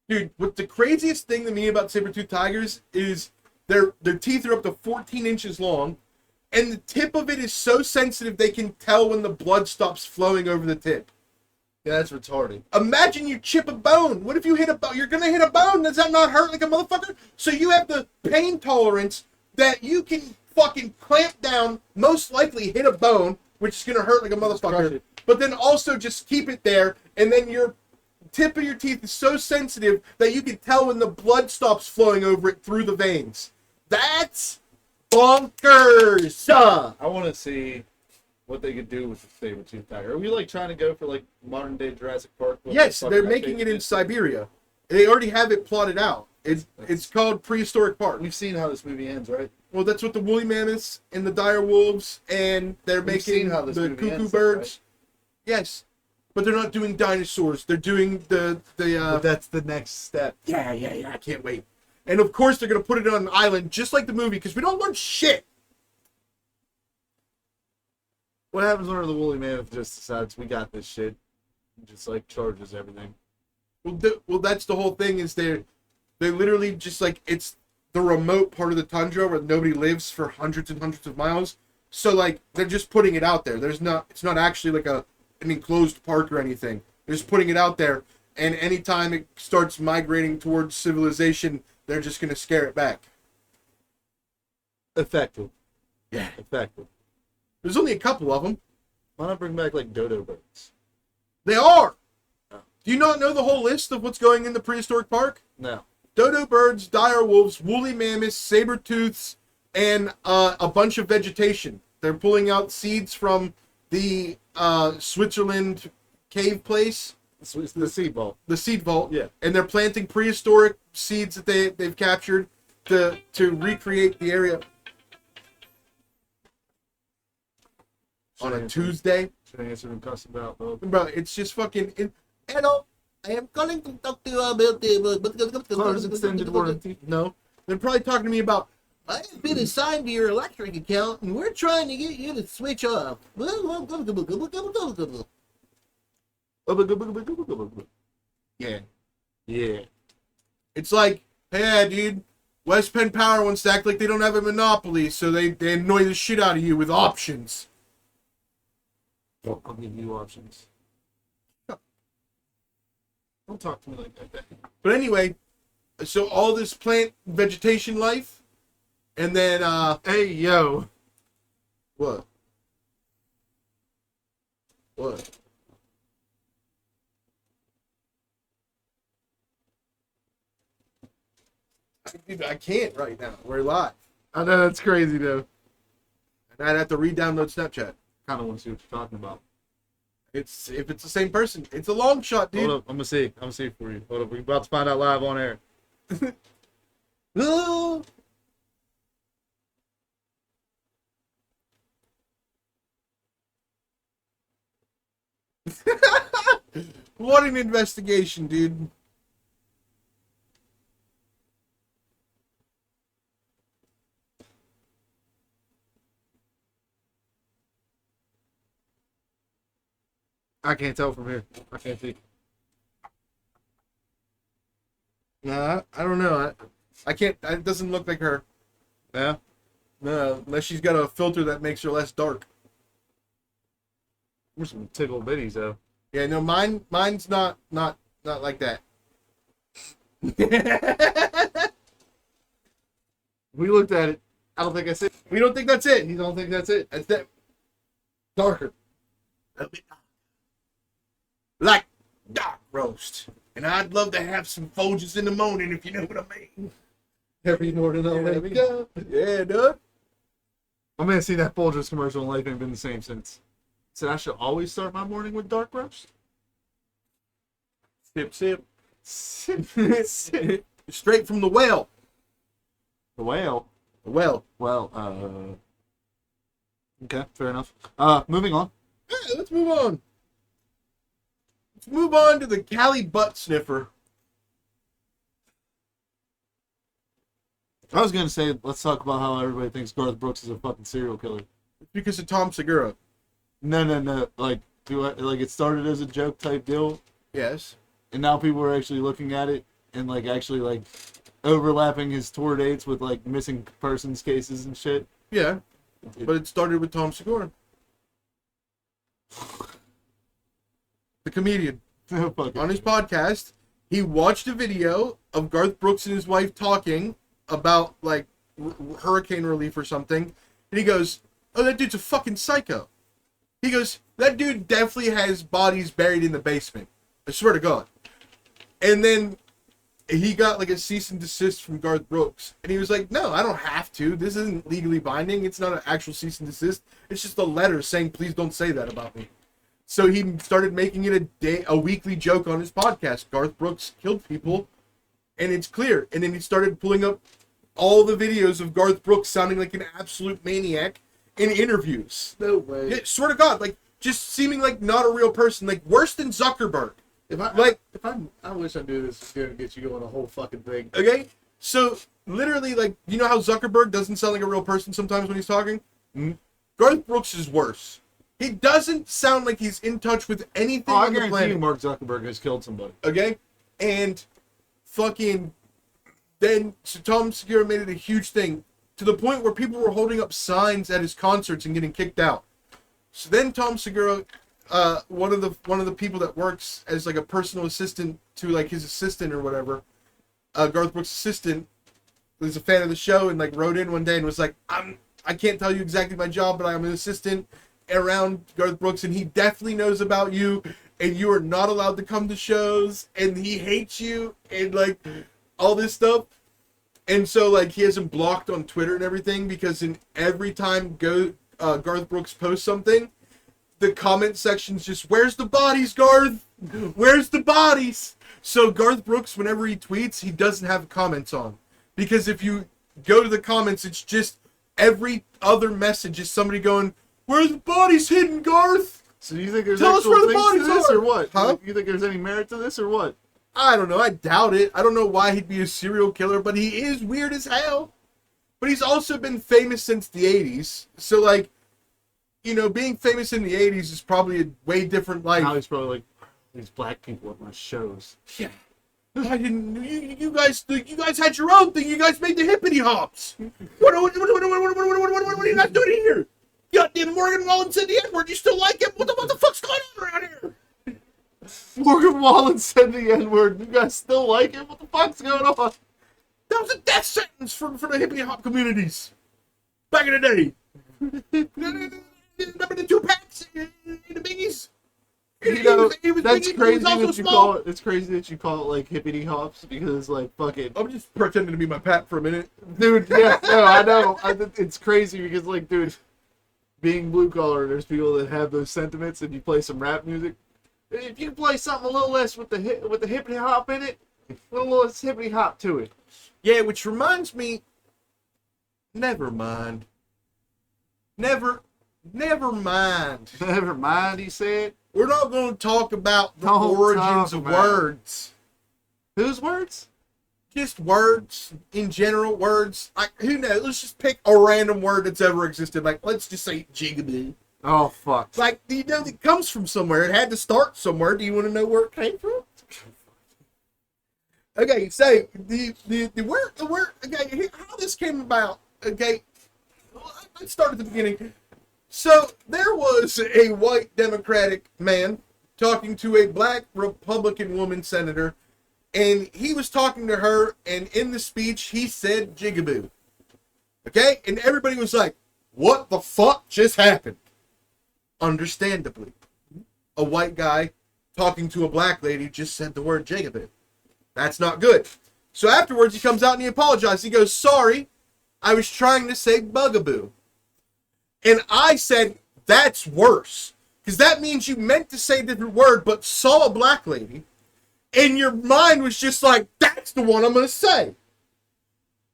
Dude, what the craziest thing to me about saber-toothed tigers is their teeth are up to 14 inches long, and the tip of it is so sensitive they can tell when the blood stops flowing over the tip. Yeah, that's retarded. Imagine you chip a bone. What if you hit a bone? You're going to hit a bone. Does that not hurt like a motherfucker? So you have the pain tolerance that you can fucking clamp down, most likely hit a bone, which is going to hurt like a Crush motherfucker, it. but then also just keep it there, and then your tip of your teeth is so sensitive that you can tell when the blood stops flowing over it through the veins. That's bonkers. I want to see what they could do with the saber-tooth tiger. Are we like trying to go for like modern day Jurassic Park? Yes, they're making it in Siberia. They already have it plotted out. It's called Prehistoric Park. We've seen how this movie ends, right? Well, that's what the woolly mammoths and the dire wolves, and they're We've making seen how this the movie cuckoo ends, birds. Yes, but they're not doing dinosaurs. They're doing the But that's the next step. yeah. I can't wait. And of course, they're gonna put it on an island just like the movie because we don't learn shit. What happens when the woolly mammoth just decides we got this shit, and just like charges everything? Well, that's the whole thing. Is they literally just like it's the remote part of the tundra where nobody lives for hundreds and hundreds of miles. So like they're just putting it out there. It's not actually like an enclosed park or anything. They're just putting it out there, and anytime it starts migrating towards civilization, they're just gonna scare it back. Effective. Yeah. Effective. There's only a couple of them. Why not bring back like dodo birds? They are. Oh. Do you not know the whole list of what's going in the prehistoric park? No. Dodo birds, dire wolves, woolly mammoths, saber tooths, and a bunch of vegetation. They're pulling out seeds from the Switzerland cave place, It's the seed ball. the seed vault. Yeah. And they're planting prehistoric seeds that they've captured to recreate the area on a Tuesday. Should I answer and cuss about, bro? Bro, it's just fucking. Hello, I am calling to talk to you about the. Cars extended warranty. No, they're probably talking to me about. I have been assigned to your electric account, and we're trying to get you to switch off. Yeah, Yeah. it's like, hey, dude, West Penn Power wants to act like they don't have a monopoly, so they annoy the shit out of you with options. I'll give you options. Don't talk to me like that. But anyway, so all this plant vegetation life, and then Hey, yo. what? What? I can't right now. We're live. I know that's crazy though. And I'd have to re-download Snapchat. Kind of want to see what you're talking about. It's if it's the same person. It's a long shot, dude. Hold up, I'm gonna see. I'm gonna see for you. Hold up, we're about to find out live on air. Oh. What an investigation, dude. I can't tell from here. I can't see. Nah, I don't know. I can't. It doesn't look like her. Yeah. No, unless she's got a filter that makes her less dark. There's some tickle bitties though. Yeah, no, mine's not like that. We looked at it. I don't think I see. We don't think that's it. You don't think that's it? That's that darker. A bit like dark roast. And I'd love to have some Folgers in the morning, if you know what I mean. Every morning I'll There we wake go. up. Yeah, dude. My man seen that Folgers commercial and life ain't been the same since. Said I should always start my morning with dark roast. Sip, sip. The Straight from the well. whale. The well. Well, okay, fair enough. Moving on. Yeah, let's move on. Let's move on to the Cali butt sniffer. I was gonna say, let's talk about how everybody thinks Garth Brooks is a fucking serial killer. It's because of Tom Segura. No. Like, it started as a joke type deal, Yes. and now people are actually looking at it and like actually like overlapping his tour dates with like missing persons cases and shit. Yeah. But it started with Tom Segura. The comedian. Fuck On it. his podcast, he watched a video of Garth Brooks and his wife talking about like hurricane relief or something, and he goes, "Oh, that dude's a fucking psycho." He goes, "That dude definitely has bodies buried in the basement. I swear to God." And then he got like a cease and desist from Garth Brooks, and he was like, "No, I don't have to. This isn't legally binding. It's not an actual cease and desist. It's just a letter saying please don't say that about me." So he started making it a weekly joke on his podcast. Garth Brooks killed people, and it's clear. And then he started pulling up all the videos of Garth Brooks sounding like an absolute maniac in interviews. No way. Yeah, swear to God, like just seeming like not a real person, like worse than Zuckerberg. I wish I knew this was gonna get you going a whole fucking thing. Okay, so literally, like, you know how Zuckerberg doesn't sound like a real person sometimes when he's talking? Mhm. Garth Brooks is worse. He doesn't sound like he's in touch with anything Oh, I on the guarantee planet. you, Mark Zuckerberg has killed somebody. Okay, and fucking then so Tom Segura made it a huge thing to the point where people were holding up signs at his concerts and getting kicked out. So then Tom Segura, one of the people that works as like a personal assistant to like his assistant or whatever, Garth Brooks' assistant, was a fan of the show and like wrote in one day and was like, I can't tell you exactly my job, but I'm an assistant around Garth Brooks and he definitely knows about you and you are not allowed to come to shows and he hates you and like all this stuff. And so like he has him blocked on Twitter and everything because in every time Garth Brooks posts something, the comment section's just, "Where's the bodies, Garth? Where's the bodies?" So Garth Brooks, whenever he tweets, he doesn't have comments on. Because if you go to the comments, it's just every other message is somebody going, "Where's the bodies hidden, Garth?" So do you think there's Tell us actual where the things to bodies this are. or what? Huh? You think there's any merit to this or what? I don't know. I doubt it. I don't know why he'd be a serial killer, but he is weird as hell. But he's also been famous since the 80s. So, like, you know, being famous in the 80s is probably a way different life. Now he's probably like, these black people at my shows. Yeah. I didn't. You guys had your own thing. You guys made the hippity hops. What are you guys doing here? Goddamn Morgan Wallen said the N-word. You still like him? What the fuck's going on around here? Morgan Wallen said the N-word. You guys still like it? What the fuck's going on? That was a death sentence for the hippie hop communities back in the day. Remember the 2 packs and the biggies? You know, He was that's big, he crazy was also that you small. call it. It's crazy that you call it like hippity hops because like fucking I'm just pretending to be my Pat for a minute. dude. Yeah, no, I know. It's crazy because like, dude, being blue collar, there's people that have those sentiments, and you play some rap music. If you play something a little less with the hippity hop in it, a little less hippity hop to it. Yeah, which reminds me. Never mind. Never mind. Never mind, he said. We're not going to talk about the Don't origins talk of about it. words. Whose words? Just words in general. Words. Like, who knows? Let's just pick a random word that's ever existed. Like, let's just say jigaboo. Oh fuck. Like, you know, it comes from somewhere. It had to start somewhere. Do you want to know where it came from? Okay, so the word. Okay, how this came about. Okay, let's start at the beginning. So there was a white Democratic man talking to a black Republican woman senator, and he was talking to her, and in the speech he said jigaboo. Okay, and everybody was like, "What the fuck just happened?" Understandably, a white guy talking to a black lady just said the word jigaboo. That's not good. So afterwards, he comes out and he apologized. He goes, "Sorry, I was trying to say bugaboo." And I said, that's worse. Because that means you meant to say a different word, but saw a black lady, and your mind was just like, that's the one I'm going to say.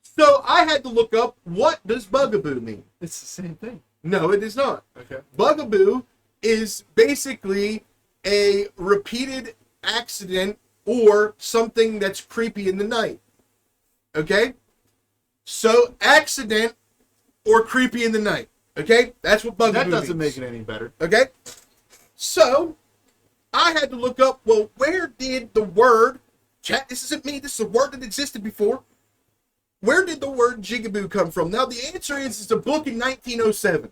So I had to look up, what does bugaboo mean? It's the same thing. No, it is not. Okay. Bugaboo is basically a repeated accident or something that's creepy in the night. Okay? So, accident or creepy in the night. Okay? That's what bugaboo That doesn't means. make it any better. Okay? So, I had to look up, well, where did the word, chat, this isn't me, this is a word that existed before. Where did the word jigaboo come from? Now, the answer is, it's a book in 1907.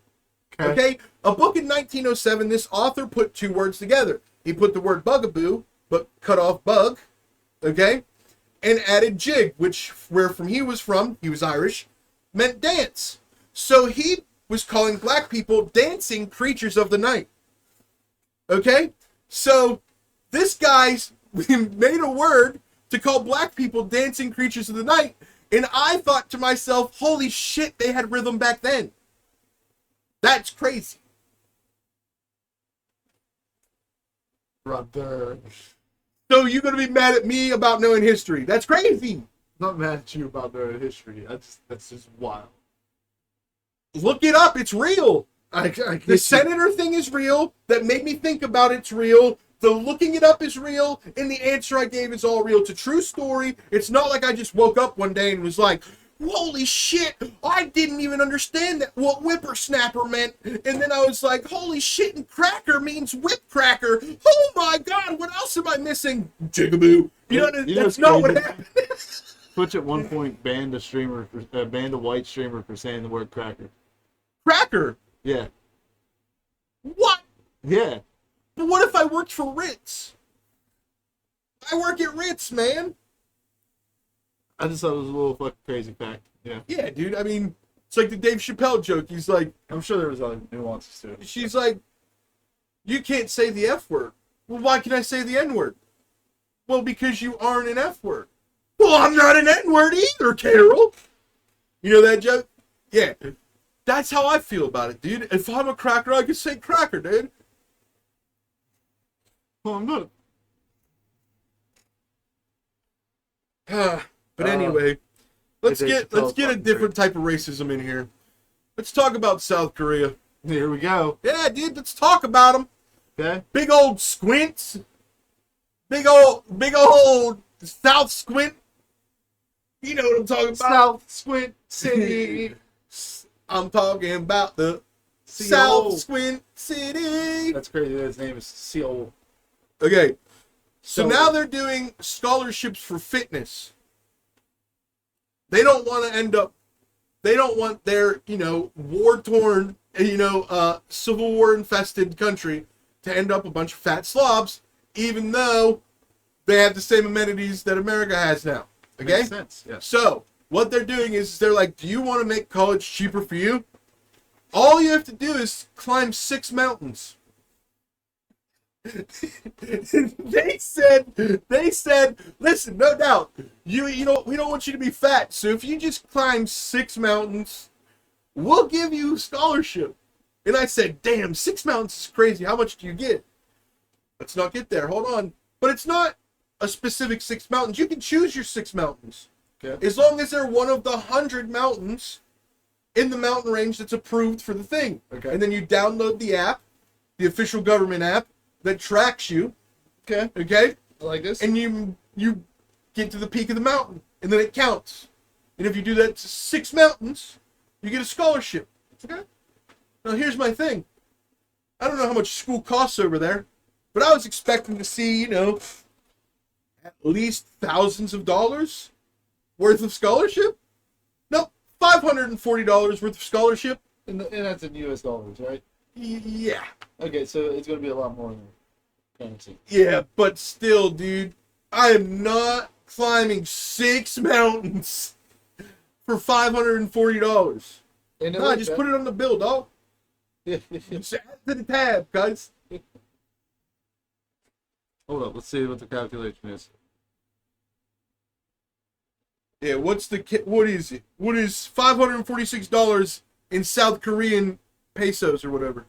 Okay? A book in 1907, this author put 2 words together. He put the word bugaboo, but cut off bug, okay? And added jig, which, where from he was Irish, meant dance. So he was calling black people dancing creatures of the night. Okay? So this guy's made a word to call black people dancing creatures of the night, and I thought to myself, holy shit, they had rhythm back then. That's crazy. Brother. So you're gonna be mad at me about knowing history? That's crazy. Not mad at you about their history. That's just wild. Look it up. It's real. I The get you. senator thing is real. That made me think about it's real. The looking it up is real, and the answer I gave is all real. It's a true story. It's not like I just woke up one day and was like, holy shit, I didn't even understand that what whippersnapper meant. And then I was like, holy shit, and cracker means whip cracker. Oh my god, what else am I missing? Jigaboo. You know, You know that's what's not what crazy? happened. Twitch at one point banned a white streamer for saying the word cracker. Cracker. Yeah. What? Yeah. But what if I worked for Ritz? I work at Ritz, man. I just thought it was a little fucking crazy fact. Yeah. Yeah, dude. I mean, it's like the Dave Chappelle joke. He's like, I'm sure there was other nuances to it. she's like, you can't say the F word. Well, why can I say the N word? Well, because you aren't an F word. Well, I'm not an N word either, Carol. You know that joke? Yeah. That's how I feel about it, dude. If I'm a cracker, I can say cracker, dude. Well, I'm not. But anyway, let's Dave get Chappelle's a fucking different type of racism in here. Let's talk about South Korea. Here we go. Yeah, dude, let's talk about them. Okay. Big old squints. Big old South squint. You know what I'm talking about. South Squint City. I'm talking about the Seoul. South Squint City. That's crazy. That his name is Seoul. Okay. So So- now they're doing scholarships for fitness. They don't want to end up, they don't want their, war-torn, Civil War-infested country to end up a bunch of fat slobs even though they have the same amenities that America has now. Okay? Makes sense. Yes. So, what they're doing is they're like, do you want to make college cheaper for you? All you have to do is climb 6 mountains. they said, listen, no doubt, you know, we don't want you to be fat, so if you just climb 6 mountains, we'll give you a scholarship. And I said, damn, 6 mountains is crazy. How much do you get? Let's not get there. Hold on. But it's not a specific 6 mountains. You can choose your 6 mountains. Okay. As long as they're one of the 100 mountains in the mountain range that's approved for the thing. Okay. And then you download the app, the official government app that tracks you. Okay. Okay? I like this. And you get to the peak of the mountain. And then it counts. And if you do that to 6 mountains, you get a scholarship. Okay. Now here's my thing. I don't know how much school costs over there, but I was expecting to see, you know, at least thousands of dollars worth of scholarship. Nope, $540 worth of scholarship. And that's in US dollars, right? Yeah. Okay, so it's going to be a lot more than currency. Yeah, but still, dude, I am not climbing 6 mountains for $540. And No, just put it on the bill, dog. Yeah. Just add to the tab, guys. Hold up, let's see what the calculation is. Yeah, what is it? What is $546 in South Korean pesos or whatever?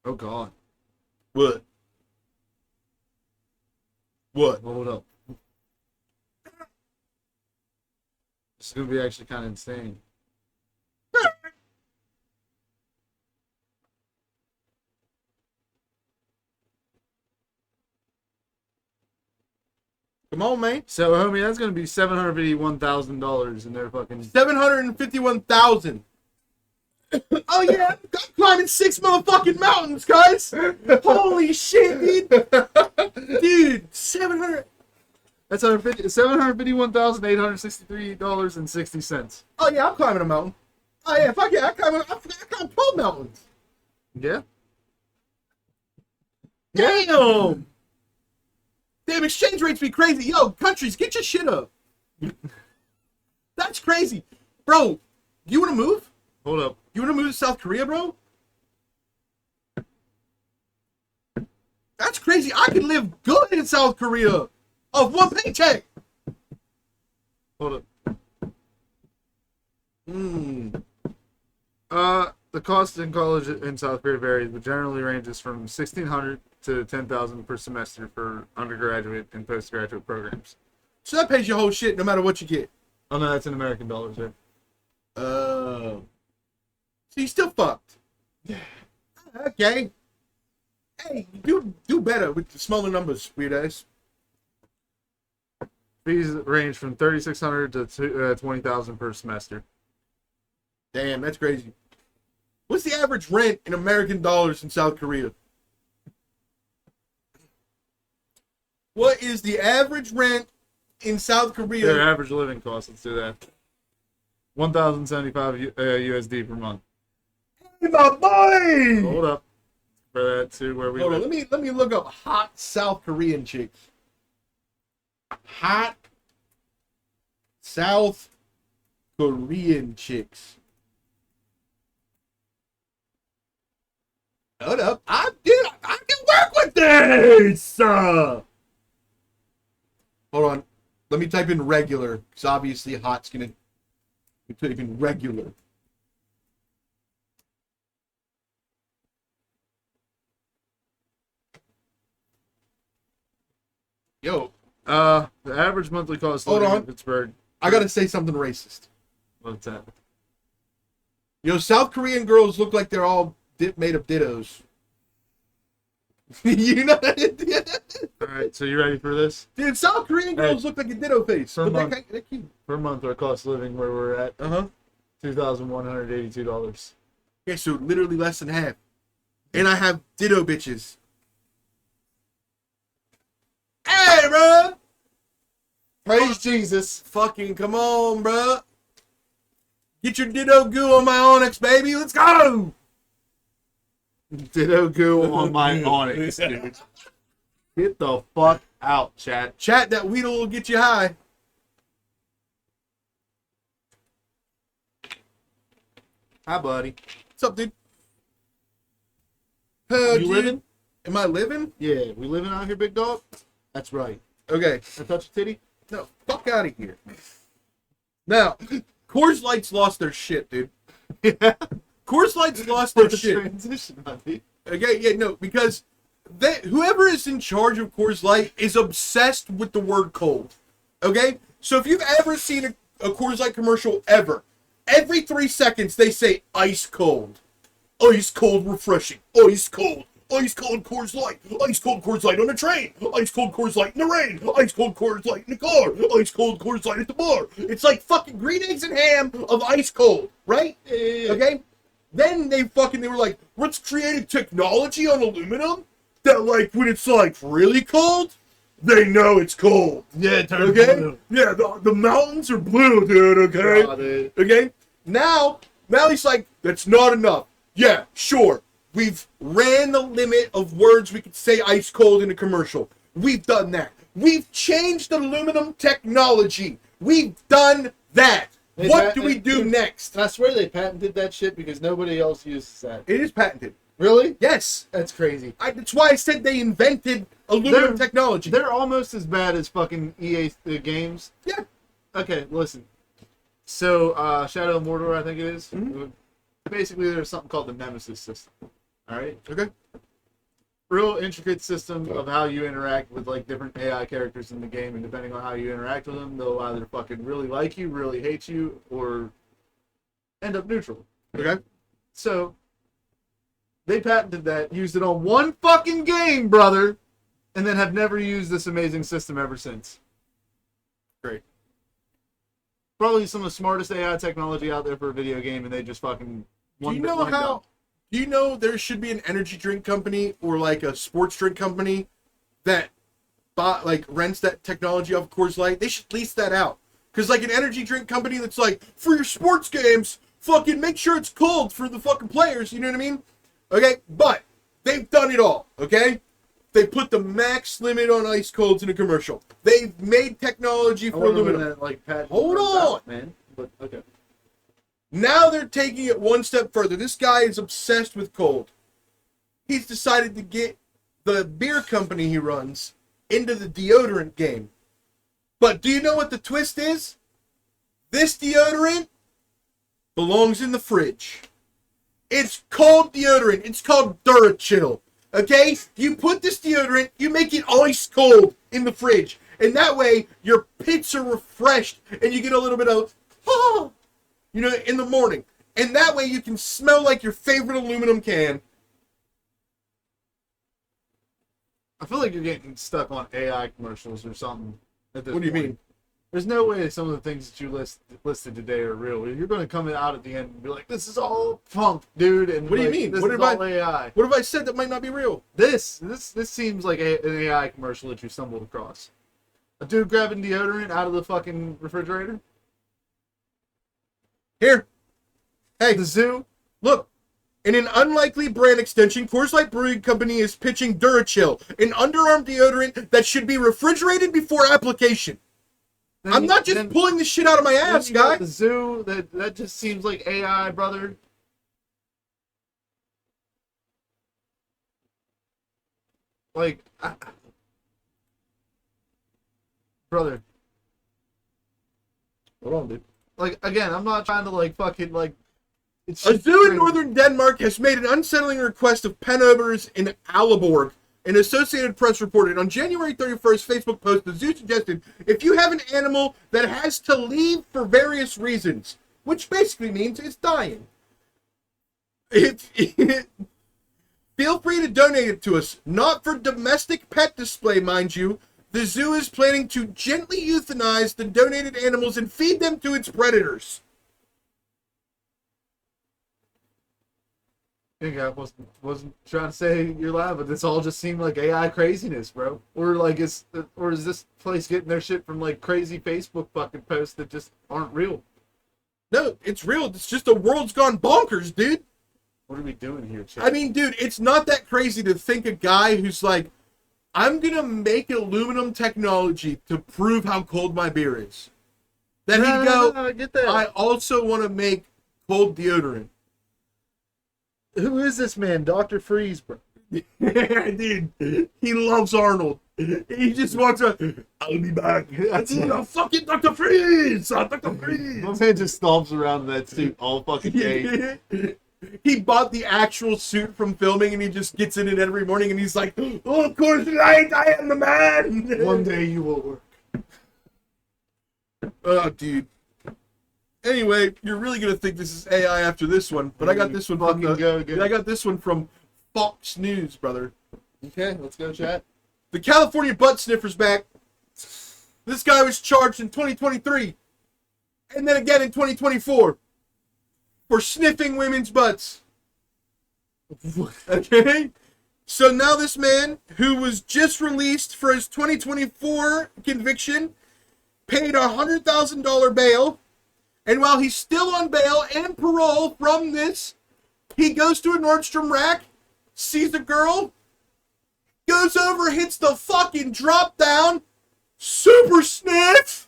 Oh God. What? What? Hold up. This is gonna be actually kind of insane. Come on, man. So, homie, that's gonna be $781,000 in their fucking. 751,000. Oh yeah, I'm climbing 6 motherfucking mountains, guys. Holy shit, dude. Dude, 700. That's $751,863.60. Oh yeah, I'm climbing a mountain. Oh yeah, fuck yeah, I climb 12 mountains. Yeah. Damn. Damn, exchange rates be crazy. Yo, countries, get your shit up. That's crazy. Bro, you want to move? Hold up. You want to move to South Korea, bro? That's crazy. I can live good in South Korea off one paycheck. Hold up. Mm. The cost in college in South Korea varies, but generally ranges from $1,600 to $10,000 per semester for undergraduate and postgraduate programs. So that pays your whole shit no matter what you get. Oh no, that's in American dollars, right? So you still fucked. Okay. Hey, do better with the smaller numbers, weird ass. Fees range from $3,600 to $20,000 per semester. Damn, that's crazy. What's the average rent in American dollars in South Korea? What is the average rent in South Korea? Their average living cost, let's do that. $1,075 USD per month. Hey, my boy! Hold up. For that to where we Hold on, live. let me look up hot South Korean chicks. Hot South Korean chicks. Hold up. I can work with this. Hold on. Let me type in regular, because obviously hot's gonna type in regular. Yo, The average monthly cost Hold living on. in Pittsburgh. I gotta say something racist. What's that? Yo, South Korean girls look like they're all made of dittos. You know that? Alright, so you ready for this? Dude, South Korean girls look like a ditto face. Per But month. they're cute. Per month, our cost of living where we're at, Uh-huh. $2,182. Yeah, so literally less than half. And I have ditto bitches. Hey, bro! Praise Jesus. Fucking come on, bro. Get your Ditto goo on my Onyx, baby. Let's go. Ditto goo on my Onyx, dude. Get the fuck out, chat. Chat, that Weedle will get you high. Hi, buddy. What's up, dude? You Dude. living? Am I living? Yeah, we living out here, big dog? That's right. Okay. I touch a titty? No, fuck out of here. Now, Coors Light's lost their shit, dude. Yeah. Coors Light's lost their What a shit. transition, buddy. Okay, yeah, no, because whoever is in charge of Coors Light is obsessed with the word cold. Okay? So if you've ever seen a Coors Light commercial ever, every 3 seconds they say ice cold. Ice cold refreshing. Ice cold. Ice cold Coors Light. Ice cold Coors Light on the train. Ice cold Coors Light in the rain. Ice cold Coors Light in the car. Ice cold Coors Light at the bar. It's like fucking green eggs and ham of ice cold, right? Yeah. Okay? Then they were like, let's create a technology on aluminum that, like, when it's, like, really cold, they know it's cold. Yeah, turn Okay? blue. Yeah, the mountains are blue, dude, okay? Got it. Okay? Now he's like, that's not enough. Yeah, sure. We've ran the limit of words we could say ice cold in a commercial. We've done that. We've changed aluminum technology. We've done that. Hey, What do we do dude, next? And I swear they patented that shit because nobody else uses that. It is patented. Really? Yes. That's crazy. That's why I said they invented aluminum technology. They're almost as bad as fucking EA games. Yeah. Okay, listen. So, Shadow of Mordor, I think it is. Mhm. Basically, there's something called the Nemesis system. Alright? Okay. Real intricate system of how you interact with, like, different AI characters in the game, and depending on how you interact with them, they'll either fucking really like you, really hate you, or end up neutral. Okay. So, they patented that, used it on one fucking game, brother, and then have never used this amazing system ever since. Great. Probably some of the smartest AI technology out there for a video game, and they just fucking... Do you know there should be an energy drink company or like a sports drink company that rents that technology off Coors Light? They should lease that out. Because like an energy drink company that's like, for your sports games, fucking make sure it's cold for the fucking players, you know what I mean? Okay, but they've done it all, okay? They put the max limit on ice colds in a commercial. They've made technology for aluminum. That, like, patent Hold runs on. out, man. But, okay. Now they're taking it one step further. This guy is obsessed with cold. He's decided to get the beer company he runs into the deodorant game. But do you know what the twist is? This deodorant belongs in the fridge. It's cold deodorant. It's called Durachill. Okay? You put this deodorant, you make it ice cold in the fridge. And that way, your pits are refreshed and you get a little bit of, in the morning. And that way you can smell like your favorite aluminum can. I feel like you're getting stuck on AI commercials or something at this What do you point. mean? There's no way some of the things that you listed today are real. You're going to come out at the end and be like, this is all punk, dude. And What do you like, mean? This What is if I- all AI. What have I said that might not be real? This seems like an AI commercial that you stumbled across. A dude grabbing deodorant out of the fucking refrigerator. Here. Hey, The zoo. look. In an unlikely brand extension, Coors Light Brewing Company is pitching Durachill, an underarm deodorant that should be refrigerated before application. I'm not just pulling this shit out of my ass, guy. The zoo. That just seems like AI, brother. Like, brother. Hold on, dude. Like, again, I'm not trying to like fucking like. It's A just zoo in crazy. northern Denmark has made an unsettling request of pen owners in Aalborg. An Associated Press reported on January 31st Facebook post, the zoo suggested if you have an animal that has to leave for various reasons, which basically means it's dying, feel free to donate it to us. Not for domestic pet display, mind you. The zoo is planning to gently euthanize the donated animals and feed them to its predators. I think I wasn't trying to say you're loud, but this all just seemed like AI craziness, bro. Or like is this place getting their shit from like crazy Facebook fucking posts that just aren't real? No, it's real. It's just the world's gone bonkers, dude. What are we doing here, Chad? I mean, dude, it's not that crazy to think a guy who's like, I'm gonna make aluminum technology to prove how cold my beer is. Then he'd go, I get that. I also want to make cold deodorant. Who is this man? Dr. Freeze, bro. Dude, he loves Arnold. He just wants to, I'll be back. I'm fucking Dr. Freeze! I'm Dr. Freeze! My man just stomps around in that suit all fucking day. He bought the actual suit from filming and he just gets in it every morning and he's like, oh, of course, right, I am the man! One day you will work. Oh, dude. Anyway, you're really gonna think this is AI after this one, but I got this one from I got this one from Fox News, brother. Okay, let's go, chat. The California butt sniffer's back. This guy was charged in 2023, and then again in 2024 for sniffing women's butts. Okay, so now this man, who was just released for his 2024 conviction, paid $100,000 bail, and while he's still on bail and parole from this, he goes to a Nordstrom rack, sees a girl, goes over, hits the fucking drop down, super sniff,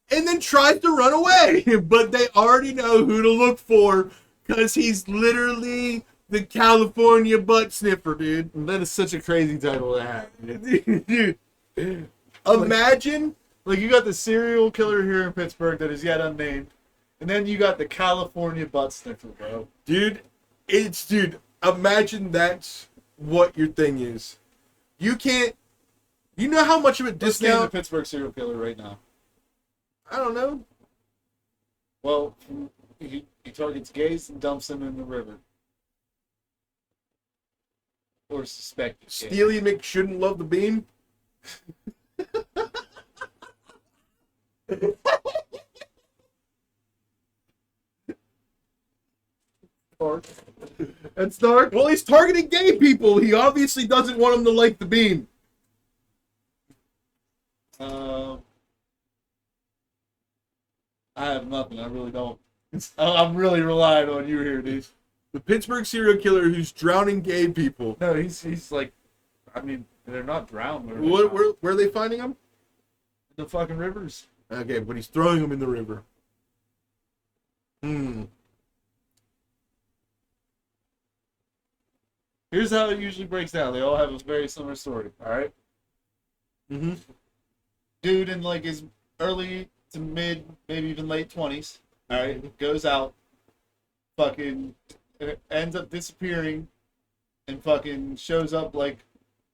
and then tries to run away. But they already know who to look for because he's literally the California butt sniffer, dude. That is such a crazy title to have. Dude. Dude, imagine. Like, you got the serial killer here in Pittsburgh that is yet unnamed, and then you got the California butt sniffer, bro. Dude, imagine that's what your thing is. You know how much of a Let's name the discount? Pittsburgh serial killer right now. I don't know. Well, he targets gays and dumps them in the river. Or suspected gays. Steely Mick shouldn't love the beam. That's dark. Well, he's targeting gay people. He obviously doesn't want them to like the beam. I have nothing. I really don't. I'm really relying on you here, dude. The Pittsburgh serial killer who's drowning gay people. No, he's like, I mean, they're not drowned. Where are they finding him? The fucking rivers. Okay, but he's throwing them in the river. Here's how it usually breaks down. They all have a very similar story. All right. Mm-hmm. Dude in like his early to mid, maybe even late 20s. All right, goes out, fucking ends up disappearing, and fucking shows up like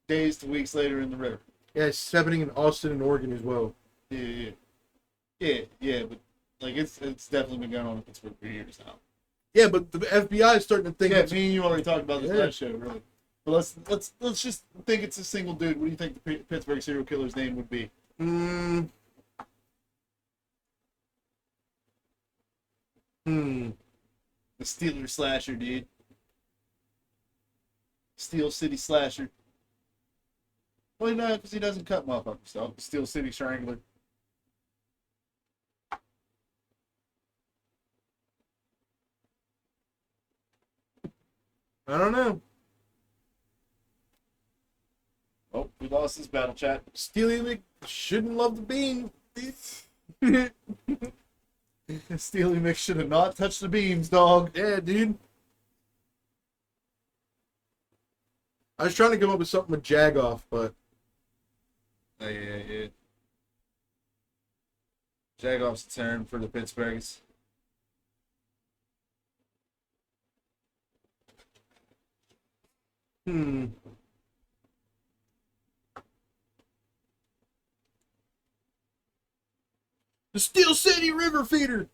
days to weeks later in the river. Yeah, it's happening in Austin and Oregon as well. Yeah. But like it's definitely been going on in Pittsburgh for years now. Yeah, but the FBI is starting to think. Yeah, me and you already talked about this Yeah. last show, really. But let's just think it's a single dude. What do you think the Pittsburgh serial killer's name would be? The Steeler Slasher, dude. Steel City Slasher. Well, no, because he doesn't cut motherfuckers, so Steel City Strangler. I don't know. Oh, we lost this battle chat. Steely Mick shouldn't love the beam. Steely Mick should have not touched the beams, dog. Yeah, dude. I was trying to come up with something with Jagoff, but Yeah. Jagoff's turn for the Pittsburghs. the Steel City River Feeder.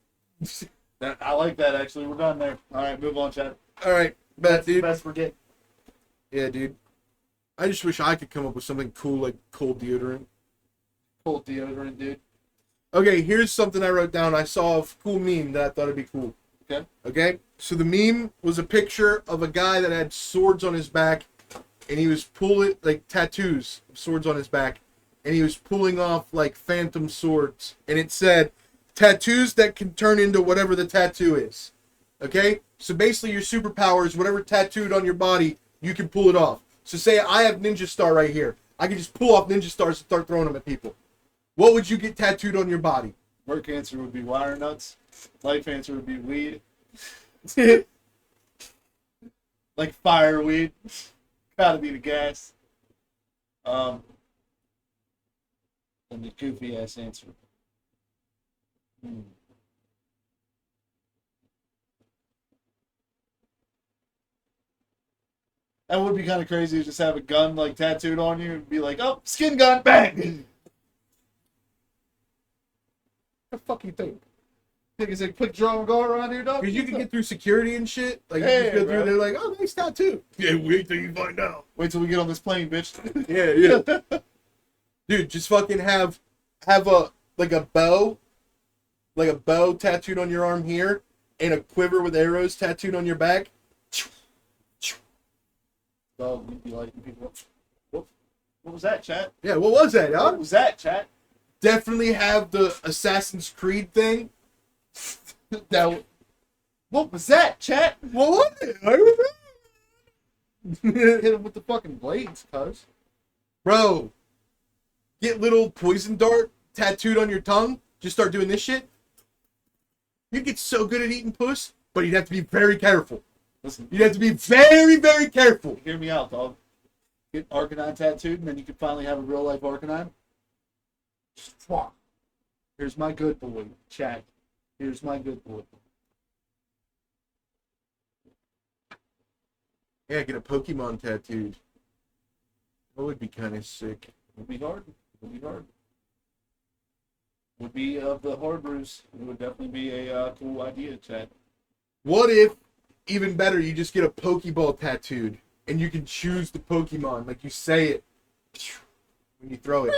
I like that, actually. We're done there. All right, move on, chat. All right, bet, dude. Best forget. Yeah, dude. I just wish I could come up with something cool like cold deodorant. Cold deodorant, dude. Okay, here's something I wrote down. I saw a cool meme that I thought would be cool. Okay. Okay, so the meme was a picture of a guy that had swords on his back, and he was pulling, like, tattoos of swords on his back, and he was pulling off, like, phantom swords, and it said, tattoos that can turn into whatever the tattoo is. Okay? So basically your superpower is whatever tattooed on your body, you can pull it off. So say I have Ninja Star right here. I can just pull off Ninja Stars and start throwing them at people. What would you get tattooed on your body? Work answer would be wire nuts. Life answer would be weed. Like fireweed. Gotta be the gas. And the goofy ass answer. That would be kind of crazy to just have a gun like tattooed on you and be like, oh, skin gun, bang! What the fuck you think? Think it's like, put drum and go around here, dog? Because you can get through security and shit. Like, you Yeah, just go through, bro. they're like, oh, nice tattoo. Yeah, wait till you find out. Wait till we get on this plane, bitch. Yeah. Dude, just fucking have a, like a bow tattooed on your arm here, and a quiver with arrows tattooed on your back. Dog, you'd be lighting people up. What was that, chat? Yeah, what was that, What huh? was that, chat? Definitely have the Assassin's Creed thing. What was that, chat? What was it? I don't know. Hit him with the fucking blades, cuz. Bro, get little poison dart tattooed on your tongue. Just start doing this shit. You'd get so good at eating puss, but you'd have to be very careful. Listen, You'd have to be very, very careful. hear me out, dog. Get Arcanine tattooed, and then you can finally have a real life Arcanine. Fuck. Here's my good boy, chat. Here's my good boy. Yeah, get a Pokemon tattooed. That would be kind of sick. Would be hard. Would be hard. Would be of the hard brews. It would definitely be a cool idea, chat. What if, even better, you just get a Pokeball tattooed and you can choose the Pokemon, like you say it when you throw it.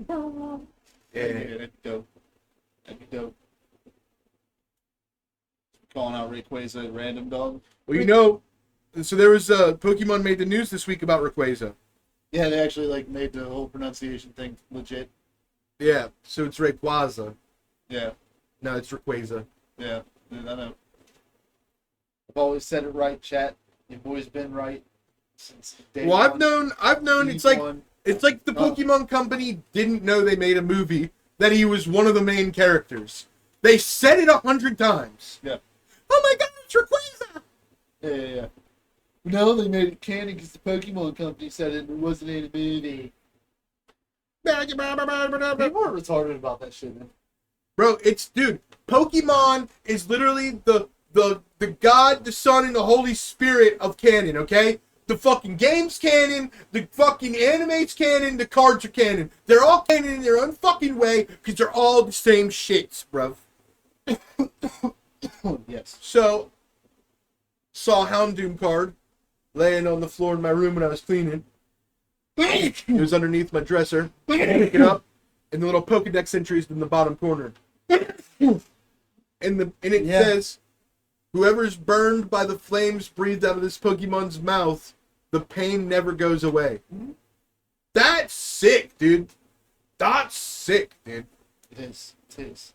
Yeah, that'd be dope. That'd be dope. Calling out Rayquaza at random, dog. Well, you know, so there was Pokemon made the news this week about Rayquaza. Yeah, they actually like made the whole pronunciation thing legit. Yeah, so it's Rayquaza. Yeah, No, it's Rayquaza. yeah, I know. I've always said it right, chat. You've always been right since day Well, one. I've known. It's like the Pokemon Company didn't know they made a movie that he was one of the main characters. They said it 100 times. Yeah. Oh my God, it's Rayquaza! Yeah. No, they made it canon because the Pokemon Company said it wasn't in a movie. People are retarded about that shit, man. Bro, dude, Pokemon is literally the God, the Son, and the Holy Spirit of canon, okay? The fucking game's canon, the fucking anime's canon, the cards are canon. They're all canon in their own fucking way because they're all the same shits, bro. Yes. So, saw a Houndoom card laying on the floor in my room when I was cleaning. It was underneath my dresser. Pick it up, and the little Pokedex entry is in the bottom corner. And it Yeah. says, whoever's burned by the flames breathed out of this Pokemon's mouth, the pain never goes away. That's sick, dude. That's sick, dude. It is. It is.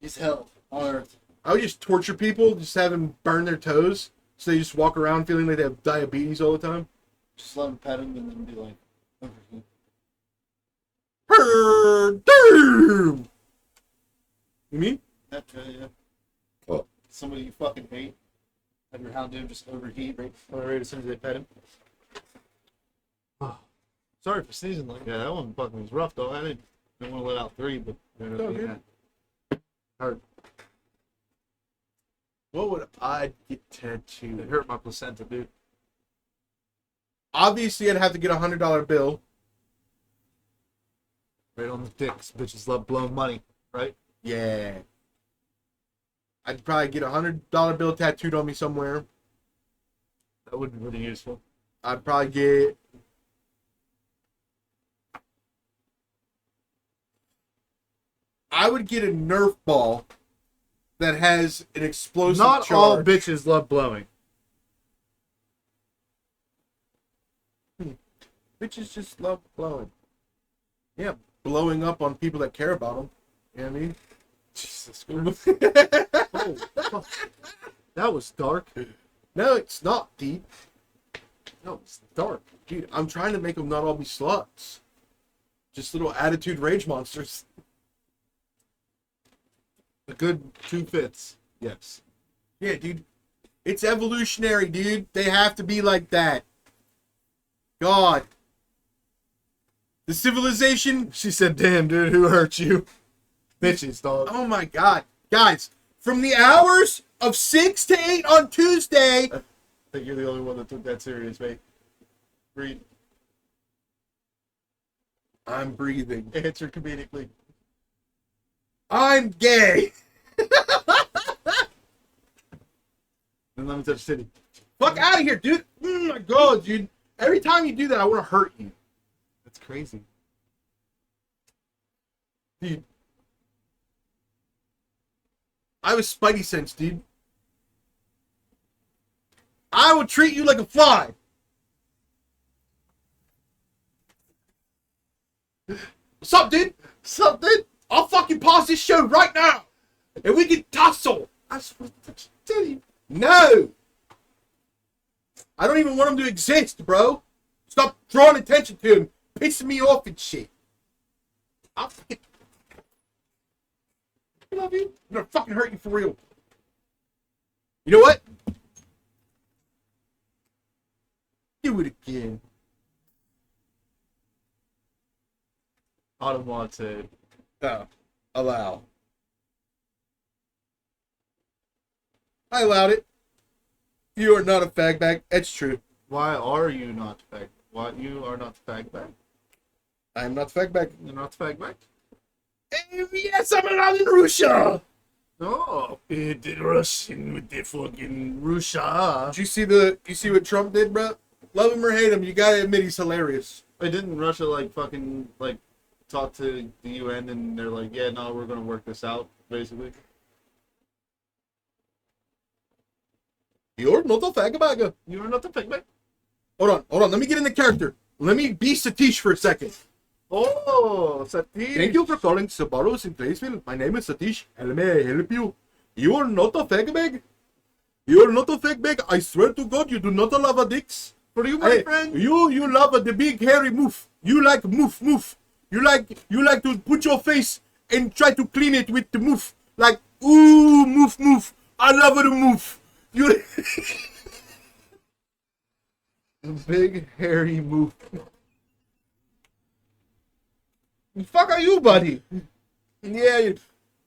It's hell on Earth. I would just torture people, just have them burn their toes, so they just walk around feeling like they have diabetes all the time. Just let them pet him and then be like, overheat. Damn! You mean? Yeah. Oh. Somebody you fucking hate. Have your Houndoom just overheat right as soon as they pet him. Sorry for sneezing like that. That one fucking was rough though. I didn't want to let out 3, but ended up Oh, being good. that. Hurt. What would I get It tattooed? hurt my placenta, dude. Obviously, I'd have to get a $100 bill. Right on the dick. 'Cause bitches love blowing money, right? Yeah. I'd probably get a $100 bill tattooed on me somewhere. That would be really useful. I'd probably get... I would get a Nerf ball that has an explosive Not charge. all bitches love blowing. Bitches just love blowing. Yeah, blowing up on people that care about them. You know what I mean? Jesus Christ. Oh, fuck. That was dark. No, it's not deep. No, it's dark. Dude, I'm trying to make them not all be sluts. Just little attitude rage monsters. A good 2/5. Yes. Yeah, dude. It's evolutionary, dude. They have to be like that. God. The civilization. She said, damn, dude, who hurt you? Bitches, dog. Oh my God. Guys, from the hours of 6 to 8 on Tuesday. I think you're the only one that took that serious, mate. Read. I'm breathing. Answer comedically. I'm gay. And let me touch city. Fuck out of here, dude. Oh my God, dude. Every time you do that, I want to hurt you. That's crazy. Dude. I have a spidey sense, dude. I will treat you like a fly. What's up, dude? What's up, dude? I'll fucking pause this show right now. And we can tussle. I just want to touch titty. No. I don't even want him to exist, bro. Stop drawing attention to him. Pissing me off and shit. I'll fucking... I love you. I'm gonna fucking hurt you for real. You know what? Do it again. Autumn wanted. No. Allow. I allowed it. You are not a fag bag. It's true. Why are you not fag? Why you are not fag back? I am not fag bag. You're not fag back? Yes, I'm allowed in Russia. No, the Russian with the fucking Russia. Did you see what Trump did, bro? Love him or hate him, you gotta admit he's hilarious. Wait, didn't Russia like fucking like talk to the UN and they're like, yeah, no, we're gonna work this out, basically. You're not a fag bag. You are not the fag back. Hold on. Let me get in the character. Let me be Satish for a second. Oh, Satish. Thank you for calling Sabaros in Placeville. My name is Satish. How may I help you? You are not a fag bag. You are not a fag bag. I swear to God, you do not love a dicks. For you, my friend. You love the big hairy moof. You like moof. You like to put your face and try to clean it with the moof. Like, ooh, moof. I love the moof. You Big hairy move. The fuck are you, buddy? Yeah,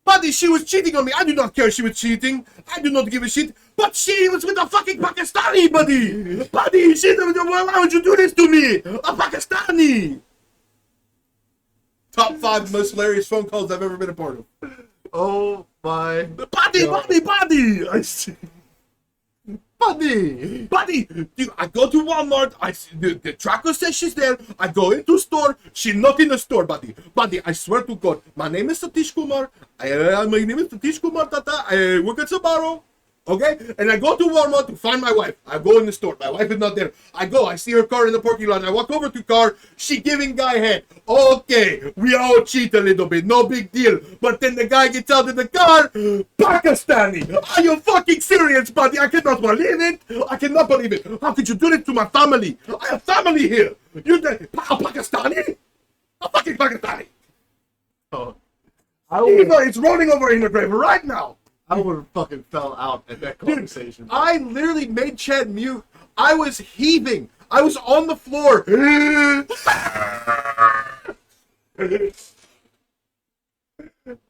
buddy, she was cheating on me. I do not care she was cheating. I do not give a shit. But she was with a fucking Pakistani, buddy. Buddy, why would you do this to me? A Pakistani. Top 5 most hilarious phone calls I've ever been a part of. Oh my. Buddy. I see. Buddy, dude, I go to Walmart, I see the tracker says she's there, I go into store, she's not in the store, buddy, I swear to God, my name is Satish Kumar, Tata, I work at Sabaro, okay, and I go to Walmart to find my wife, I go in the store, my wife is not there, I see her car in the parking lot, I walk over to car, she giving guy head, okay, we all cheat a little bit, no big deal, but then the guy gets out of the car, Pakistani, are you fucking serious, buddy? I cannot believe it, how could you do it to my family? I have family here, you Pakistani? A fucking Pakistani, Oh, it's rolling over in the grave right now. I would have fucking fell out at that conversation. I literally made Chad mute. I was heaving. I was on the floor.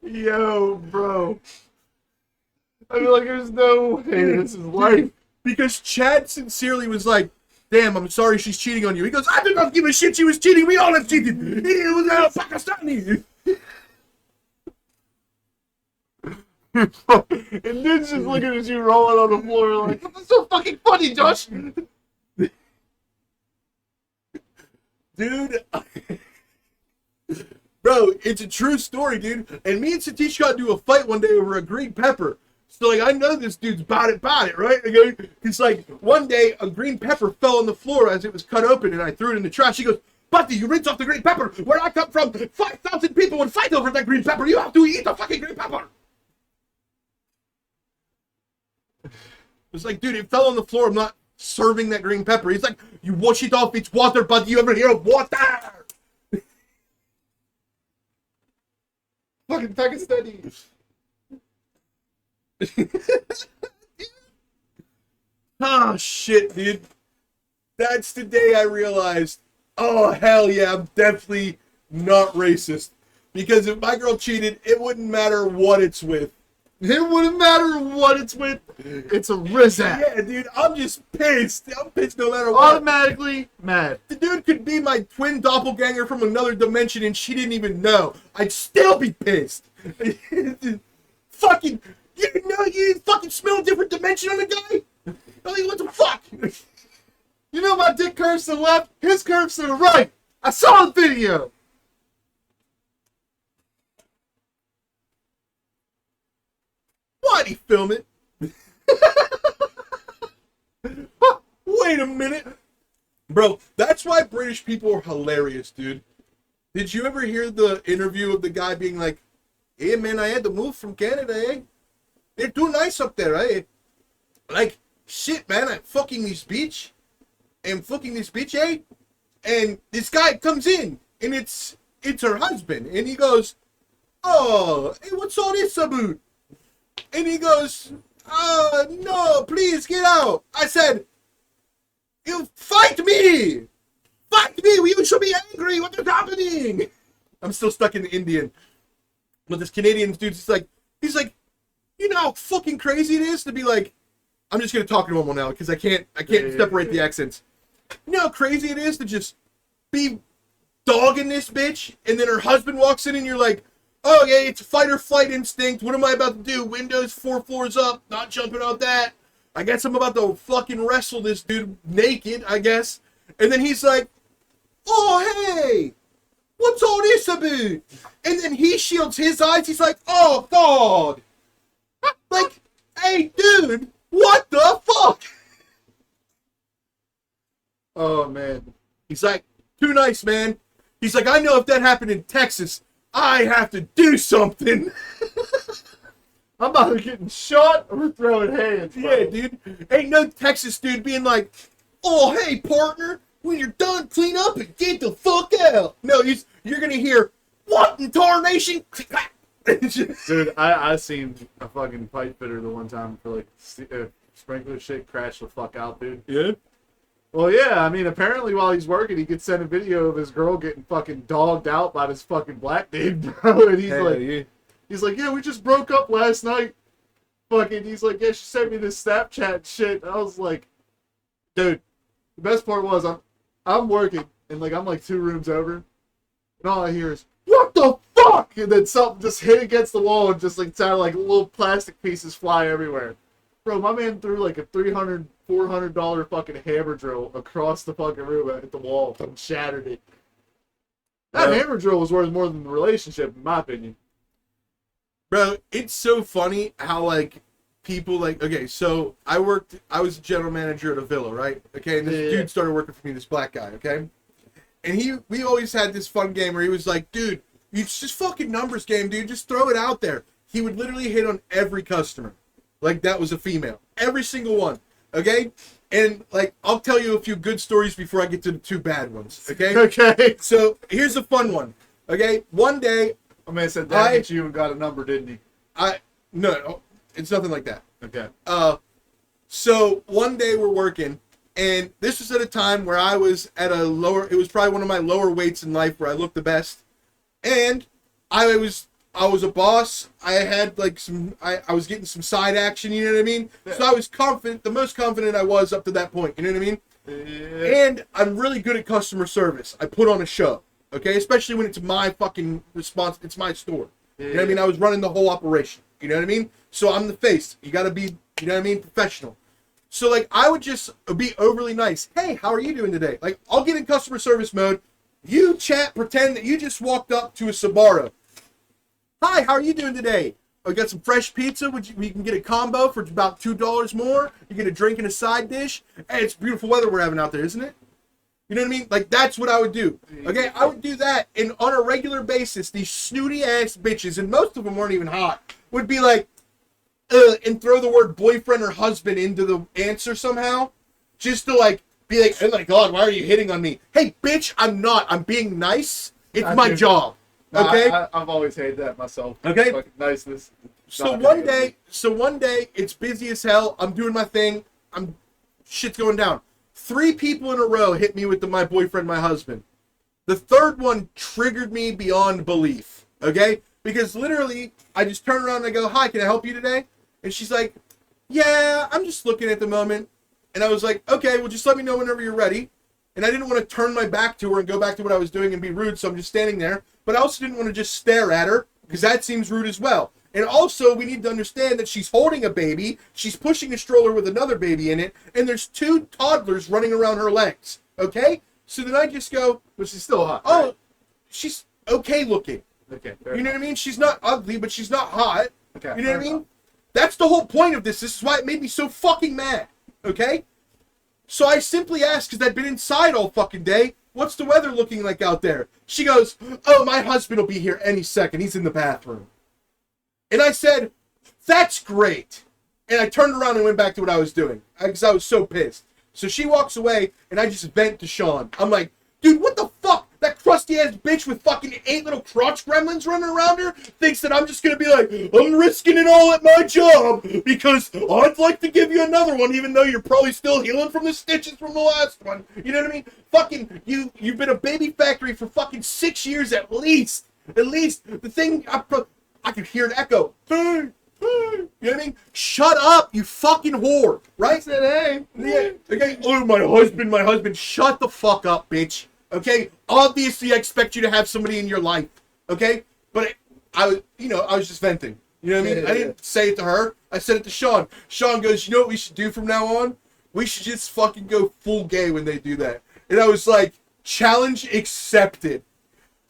Yo, bro. I feel like there's no way this is life. Because Chad sincerely was like, damn, I'm sorry she's cheating on you. He goes, I did not give a shit she was cheating. We all have cheated. He was Pakistani. And then just looking at you rolling on the floor like, that's so fucking funny, Josh. Dude. Bro, it's a true story, dude. And me and Satish got into a fight one day over a green pepper. So, like, I know this dude's about it, right? It's like, one day, a green pepper fell on the floor as it was cut open, and I threw it in the trash. He goes, buddy, you rinsed off the green pepper. Where I come from, 5,000 people would fight over that green pepper. You have to eat the fucking green pepper. It's like, dude, it fell on the floor. I'm not serving that green pepper. He's like, you wash it off. It's water, but you ever hear of water? Fucking Pakistani. Oh, shit, dude. That's the day I realized, oh, hell yeah, I'm definitely not racist. Because if my girl cheated, it wouldn't matter what it's with. It wouldn't matter what it's with. It's a Rizak. Yeah, dude, I'm just pissed. I'm pissed no matter what. Automatically mad. The dude could be my twin doppelganger from another dimension and she didn't even know. I'd still be pissed. Fucking, you know, you fucking smell a different dimension on the guy? Like, what the fuck? You know my dick curves to the left, his curves to the right. I saw the video. Why'd he film it? Wait a minute. Bro, that's why British people are hilarious, dude. Did you ever hear the interview of the guy being like, hey, man, I had to move from Canada, eh? They're too nice up there, eh? Like, shit, man, I'm fucking this bitch. And fucking this bitch, eh? And this guy comes in, and it's her husband. And he goes, oh, hey, what's all this about? And he goes, no, please get out. I said, you fight me. Fight me. You should be angry. What is happening? I'm still stuck in the Indian. But this Canadian dude's he's like, you know how fucking crazy it is to be like, I'm just going to talk normal now because I can't separate the accents. You know how crazy it is to just be dogging this bitch and then her husband walks in and you're like, oh, yeah, it's fight or flight instinct. What am I about to do? Windows 4 floors up. Not jumping out that. I guess I'm about to fucking wrestle this dude naked, I guess. And then he's like, oh, hey, what's all this about? And then he shields his eyes. He's like, oh, God. Like, hey, dude, what the fuck? Oh, man. He's like, too nice, man. He's like, I know if that happened in Texas, I have to do something. I'm either getting shot or throwing hands. Bro. Yeah, dude. Ain't no Texas dude being like, oh, hey, partner, when you're done, clean up and get the fuck out. No, you're going to hear, what in tarnation? Dude, I seen a fucking pipe fitter the one time for like sprinkler shit crash the fuck out, dude. Yeah? Well, yeah, I mean, apparently while he's working, he could send a video of his girl getting fucking dogged out by this fucking black dude, bro. And he's like, yeah, we just broke up last night. Fucking, he's like, yeah, she sent me this Snapchat shit. And I was like, dude, the best part was I'm working, and like I'm like 2 rooms over, and all I hear is, what the fuck? And then something just hit against the wall and just like sounded like little plastic pieces fly everywhere. Bro, my man threw like a $300, $400 fucking hammer drill across the fucking room at the wall and shattered it. That hammer drill was worth more than the relationship, in my opinion. Bro, it's so funny how, like, people, like, okay, so I was a general manager at a villa, right? Okay, and this dude started working for me, this black guy, okay? And we always had this fun game where he was like, dude, it's just fucking numbers game, dude, just throw it out there. He would literally hit on every customer. Like, that was a female. Every single one, okay? And, like, I'll tell you a few good stories before I get to the 2 bad ones, okay? Okay. So, here's a fun one, okay? One day, My man said that hit you and got a number, didn't he? No, it's nothing like that. Okay. So one day we're working, and this was at a time where I was at it was probably one of my lower weights in life where I looked the best. And I was a boss. I had like I was getting some side action, you know what I mean? Yeah. So I was confident, the most confident I was up to that point, you know what I mean? Yeah. And I'm really good at customer service. I put on a show, okay? Especially when it's my fucking response, it's my store. Yeah. You know what I mean? I was running the whole operation, you know what I mean? So I'm the face. You gotta be, you know what I mean, professional. So like I would just be overly nice. Hey, how are you doing today? Like I'll get in customer service mode. You chat, pretend that you just walked up to a Sbarro. Hi, how are you doing today? I got some fresh pizza. We can get a combo for about $2 more. You get a drink and a side dish. Hey, it's beautiful weather we're having out there, isn't it? You know what I mean? Like, that's what I would do. Okay, I would do that. And on a regular basis, these snooty-ass bitches, and most of them weren't even hot, would be like, and throw the word boyfriend or husband into the answer somehow, just to like be like, oh my god, why are you hitting on me? Hey, bitch, I'm not. I'm being nice. It's my job. No, Okay. I've always hated that myself. Okay. Fucking niceness. So Not one gonna day, it's busy as hell. I'm doing my thing. Shit's going down. 3 people in a row hit me with my boyfriend, my husband. The third one triggered me beyond belief. Okay? Because literally, I just turn around and I go, hi, can I help you today? And she's like, yeah, I'm just looking at the moment. And I was like, okay, well, just let me know whenever you're ready. And I didn't want to turn my back to her and go back to what I was doing and be rude, so I'm just standing there. But I also didn't want to just stare at her, because that seems rude as well. And also, we need to understand that she's holding a baby, she's pushing a stroller with another baby in it, and there's 2 toddlers running around her legs. Okay? So then I just go, But she's still hot. oh, Right? she's okay looking. Okay. You know what I mean? She's not ugly, but she's not hot. Okay, You know what I fair mean? That's the whole point of this. This is why it made me so fucking mad. Okay? So I simply asked, because I'd been inside all fucking day, what's the weather looking like out there? She goes, oh, my husband will be here any second. He's in the bathroom. And I said, that's great. And I turned around and went back to what I was doing, because I was so pissed. So she walks away, and I just vent to Sean. I'm like, dude, what the fuck? That crusty-ass bitch with fucking 8 little crotch gremlins running around her thinks that I'm just going to be like, I'm risking it all at my job because I'd like to give you another one, even though you're probably still healing from the stitches from the last one. You know what I mean? Fucking, you've been a baby factory for fucking 6 years at least. At least. The thing, I could hear an echo. Hey, hey. You know what I mean? Shut up, you fucking whore. Right? I said, hey. Yeah. Okay. Oh, my husband. Shut the fuck up, bitch. Okay. Obviously, I expect you to have somebody in your life. Okay. But I was just venting. You know what I mean? Yeah. I didn't say it to her. I said it to Sean. Sean goes, you know what we should do from now on? We should just fucking go full gay when they do that. And I was like, challenge accepted.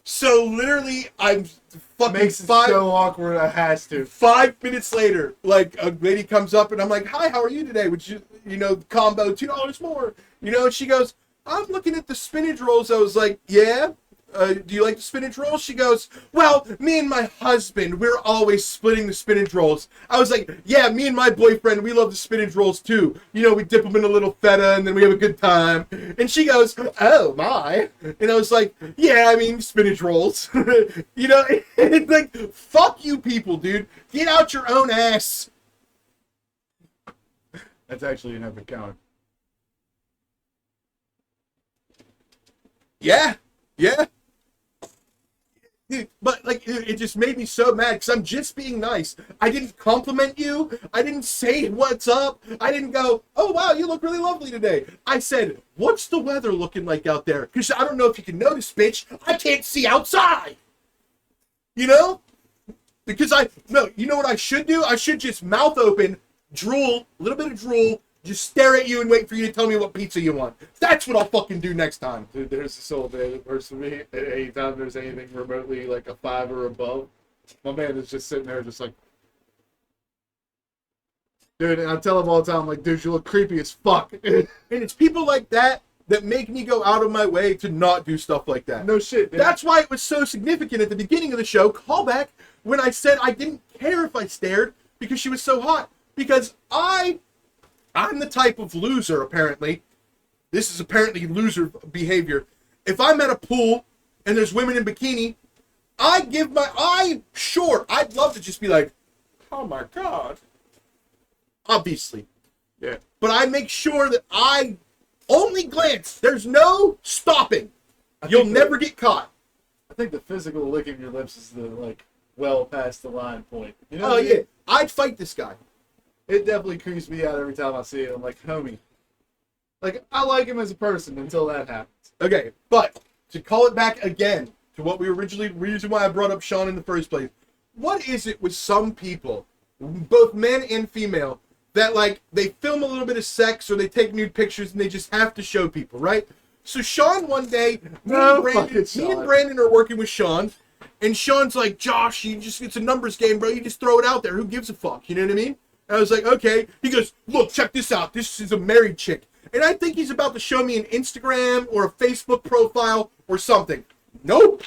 So literally, I'm fucking Makes it so awkward. I has to. 5 minutes later, like, a lady comes up and I'm like, hi, how are you today? Would you combo $2 more? And she goes, I'm looking at the spinach rolls. I was like, yeah? Do you like the spinach rolls? She goes, well, me and my husband, we're always splitting the spinach rolls. I was like, yeah, me and my boyfriend, we love the spinach rolls too. We dip them in a little feta and then we have a good time. And she goes, oh my. And I was like, yeah, I mean, spinach rolls. It's like, fuck you people, dude. Get out your own ass. That's actually an epic counter. Yeah. But, like, it just made me so mad because I'm just being nice. I didn't compliment you. I didn't say what's up. I didn't go, oh, wow, you look really lovely today. I said, what's the weather looking like out there? Because I don't know if you can notice, bitch, I can't see outside. Because you know what I should do? I should just mouth open, drool, a little bit of drool, just stare at you and wait for you to tell me what pizza you want. That's what I'll fucking do next time. Dude, there's this old man that works for me. At any time there's anything remotely like a 5 or above, my man is just sitting there just like, dude, and I tell him all the time, I'm like, dude, you look creepy as fuck. And it's people like that make me go out of my way to not do stuff like that. No shit, dude. That's why it was so significant at the beginning of the show, callback, when I said I didn't care if I stared because she was so hot. Because I'm the type of loser, apparently. This is apparently loser behavior. If I'm at a pool and there's women in bikini, I'd love to just be like, oh my God. Obviously. Yeah. But I make sure that I only glance. There's no stopping. You'll never get caught. I think the physical licking your lips is the, like, well past the line point. You know Oh, what I mean? yeah. I'd fight this guy. It definitely creeps me out every time I see it. I'm like, homie. Like, I like him as a person until that happens. Okay, but to call it back again to what we originally, reason why I brought up Sean in the first place, what is it with some people, both men and female, that like they film a little bit of sex or they take nude pictures and they just have to show people, right? So Sean one day, me and Brandon are working with Sean, and Sean's like, Josh, it's a numbers game, bro. You just throw it out there. Who gives a fuck? You know what I mean? And I was like, okay. He goes, look, check this out. This is a married chick. And I think he's about to show me an Instagram or a Facebook profile or something. Nope.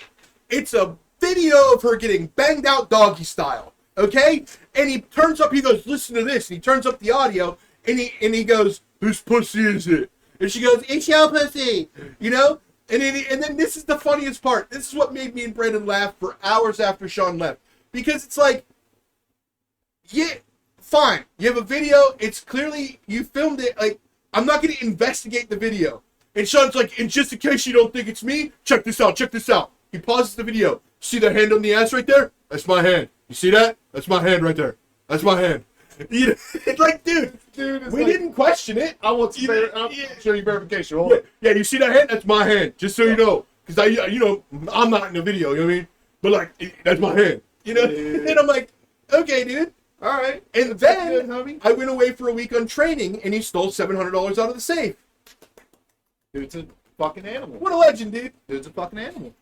It's a video of her getting banged out doggy style. Okay? And he turns up, he goes, listen to this. And he turns up the audio, and he goes, whose pussy is it? And she goes, it's your pussy, you know? And then this is the funniest part. This is what made me and Brandon laugh for hours after Sean left. Because it's like, yeah, fine. You have a video. It's clearly, you filmed it. Like, I'm not going to investigate the video. And Sean's like, and just in case you don't think it's me, check this out, check this out. He pauses the video. See the hand on the ass right there? That's my hand. You see that? That's my hand right there. That's my hand. You know, it's like, dude, we didn't question it. I want to I'll show you verification. Hold on. Yeah, you see that hand? That's my hand. Just so you know. Because I'm not in the video, you know what I mean? But like, that's my hand. You know? Yeah. And I'm like, okay, dude. All right. And That's then good, homie. I went away for a week on training, and he stole $700 out of the safe. Dude's a fucking animal. What a legend, dude. Dude's a fucking animal.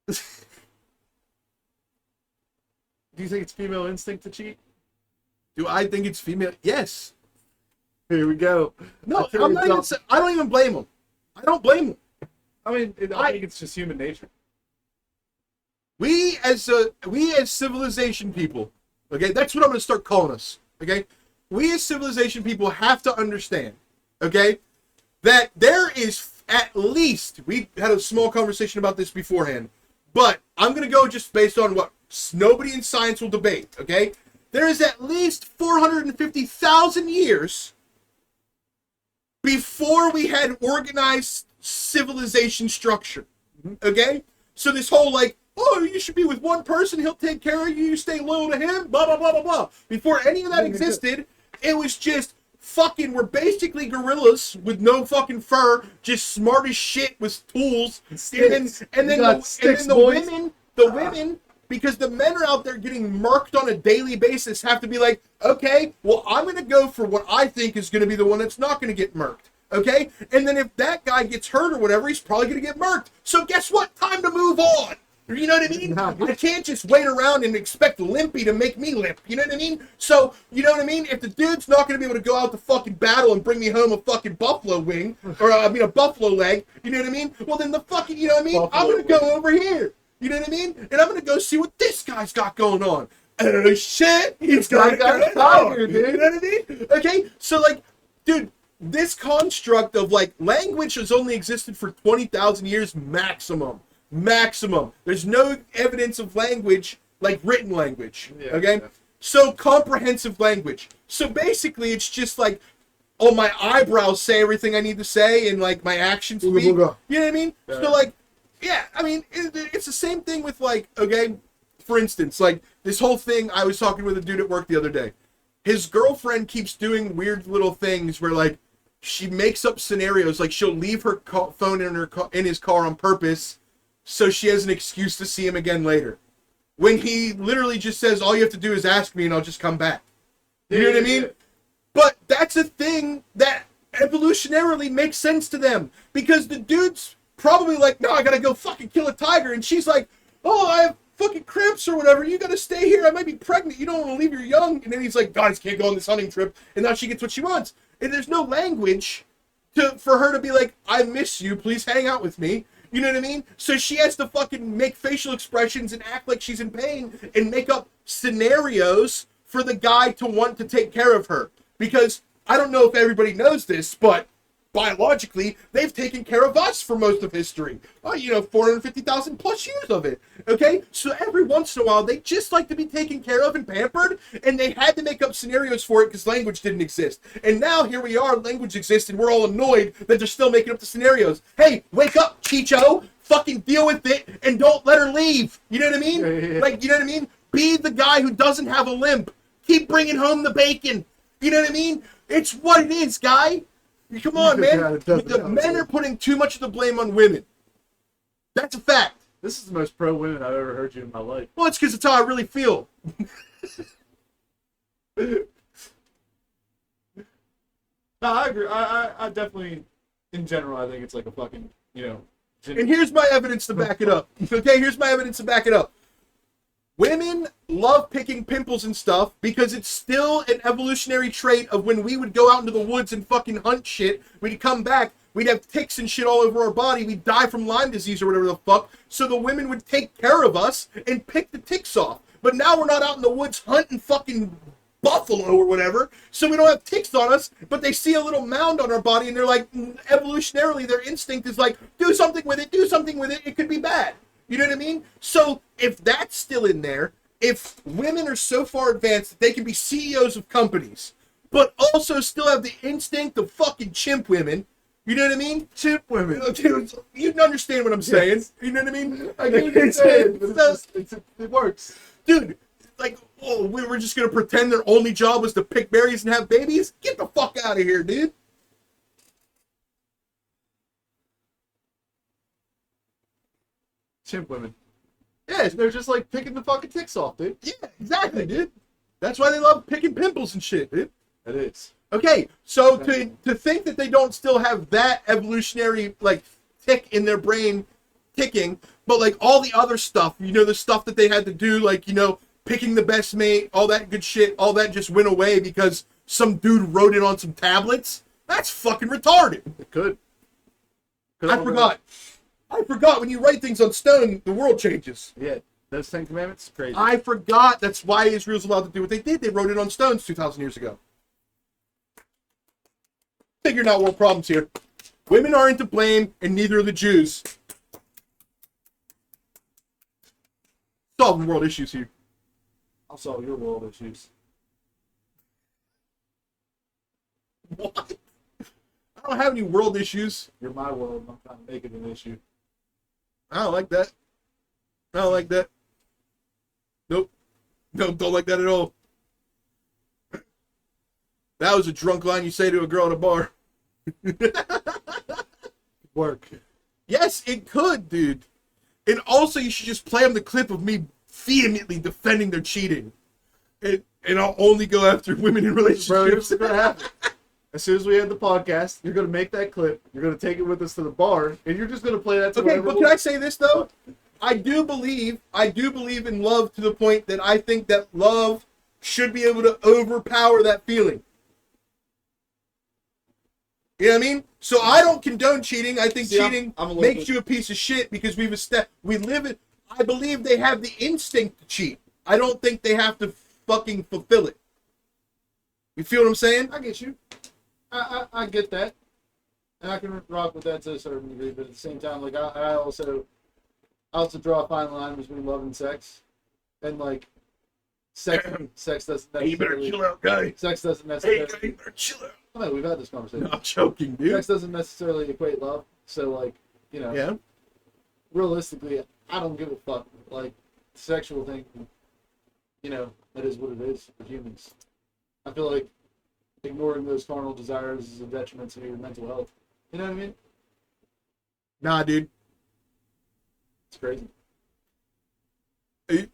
Do you think it's female instinct to cheat? Do I think it's female? Yes. Here we go. No, I'm not even. I don't even blame him. I don't blame him. I mean, I think it's just human nature. We as civilization people, okay, that's what I'm going to start calling us. Okay, we as civilization people have to understand, okay, that there is at least, we had a small conversation about this beforehand, but I'm going to go just based on what nobody in science will debate. Okay, there is at least 450,000 years before we had organized civilization structure. Okay? So this whole like, oh, you should be with one person, he'll take care of you, you stay loyal to him, blah, blah, blah, blah, blah. Before any of that existed, it was just fucking, we're basically gorillas with no fucking fur, just smart as shit with tools. And then the women, because the men are out there getting murked on a daily basis, have to be like, okay, well, I'm going to go for what I think is going to be the one that's not going to get murked. Okay? And then if that guy gets hurt or whatever, he's probably going to get murked. So guess what? Time to move on. You know what I mean? I can't just wait around and expect Limpy to make me limp. You know what I mean? So, you know what I mean? If the dude's not going to be able to go out to fucking battle and bring me home a fucking buffalo wing, or a buffalo leg, you know what I mean? Well, then the fucking, you know what I mean? Buffalo I'm going to go over here. You know what I mean? And I'm going to go see what this guy's got going on. Oh, shit. He's got a tiger, dude. You know what I mean? Okay? So, like, dude, this construct of, like, language has only existed for 20,000 years maximum. Maximum. There's no evidence of language, like written language. Yeah, okay? Yeah. So, comprehensive language. So, basically, it's just like, oh, my eyebrows say everything I need to say, and, like, my actions speak. You know what I mean? Yeah. So, like, yeah, I mean, it's the same thing with, like, okay, for instance, like, this whole thing, I was talking with a dude at work the other day. His girlfriend keeps doing weird little things where, like, she makes up scenarios, like, she'll leave her phone in his car on purpose so she has an excuse to see him again later. When he literally just says, all you have to do is ask me and I'll just come back. You know what I mean? But that's a thing that evolutionarily makes sense to them. Because the dude's probably like, no, I gotta go fucking kill a tiger. And she's like, oh, I have fucking cramps or whatever. You gotta stay here. I might be pregnant. You don't want to leave your young. And then he's like, guys, can't go on this hunting trip. And now she gets what she wants. And there's no language for her to be like, I miss you. Please hang out with me. You know what I mean? So she has to fucking make facial expressions and act like she's in pain and make up scenarios for the guy to want to take care of her. Because I don't know if everybody knows this, but biologically, they've taken care of us for most of history. 450,000 plus years of it. Okay? So every once in a while, they just like to be taken care of and pampered, and they had to make up scenarios for it because language didn't exist. And now here we are, language exists, and we're all annoyed that they're still making up the scenarios. Hey, wake up, Chicho! Fucking deal with it, and don't let her leave! You know what I mean? Yeah. Like, you know what I mean? Be the guy who doesn't have a limp. Keep bringing home the bacon. You know what I mean? It's what it is, guy. Come on, man. The men are putting too much of the blame on women. That's a fact. This is the most pro women I've ever heard you in my life. Well, it's because it's how I really feel. No, I agree. I definitely, in general, I think it's like a fucking, And here's my evidence to back it up. Okay, here's my evidence to back it up. Women love picking pimples and stuff because it's still an evolutionary trait of when we would go out into the woods and fucking hunt shit, we'd come back, we'd have ticks and shit all over our body, we'd die from Lyme disease or whatever the fuck, so the women would take care of us and pick the ticks off. But now we're not out in the woods hunting fucking buffalo or whatever, so we don't have ticks on us, but they see a little mound on our body and they're like, evolutionarily, their instinct is like, do something with it, it could be bad. You know what I mean? So if that's still in there, if women are so far advanced that they can be CEOs of companies, but also still have the instinct of fucking chimp women, you know what I mean? Chimp women. Dude, you understand what I'm saying. Yes. You know what I mean? I get what you're saying, but it works. Dude, like, oh, we were just gonna pretend their only job was to pick berries and have babies? Get the fuck out of here, dude. Chimp women. Yeah, They're just like picking the fucking ticks off, dude. yeah, exactly, dude. That's why they love picking pimples and shit, dude. It is. Okay, so to think that they don't still have that evolutionary, like, tick in their brain ticking, but, like, all the other stuff, you know, the stuff that they had to do, like, you know, picking the best mate, all that good shit, all that just went away because some dude wrote it on some tablets? That's fucking retarded. It could. I forgot when you write things on stone, the world changes. Yeah. Those 10 Commandments, crazy. I forgot that's why Israel's allowed to do what they did. They wrote it on stones 2,000 years ago. Figuring out world problems here. Women aren't to blame, and neither are the Jews. Solving world issues here. I'll solve your world issues. What? I don't have any world issues. You're my world, and I'm trying to make it an issue. I don't like that. I don't like that. Nope. No, don't like that at all. That was a drunk line you say to a girl at a bar. Work. Yes, it could, dude. And also, you should just play them the clip of me vehemently defending their cheating. And I'll only go after women in Bro, relationships. here's what's gonna happen. As soon as we end the podcast, you're gonna make that clip, you're gonna take it with us to the bar, and you're just gonna play that to Okay, whatever but can I say this, though? I do believe in love to the point that I think that love should be able to overpower that feeling. You know what I mean? So I don't condone cheating. I think cheating I'm a little makes bit- you a piece of shit because we live it. I believe they have the instinct to cheat. I don't think they have to fucking fulfill it. You feel what I'm saying? I get you. I get that. And I can rock with that to a certain degree, but at the same time, like I also draw a fine line between love and sex. And like sex doesn't necessarily out, guy. sex doesn't necessarily you better chill out. I know, we've had this conversation. No, I'm joking, dude. Sex doesn't necessarily equate love. So like, you know, Yeah. realistically, I don't give a fuck. Like, sexual thing, you know, that is what it is for humans. I feel like ignoring those carnal desires is a detriment to your mental health. You know what I mean? Nah, dude. It's crazy.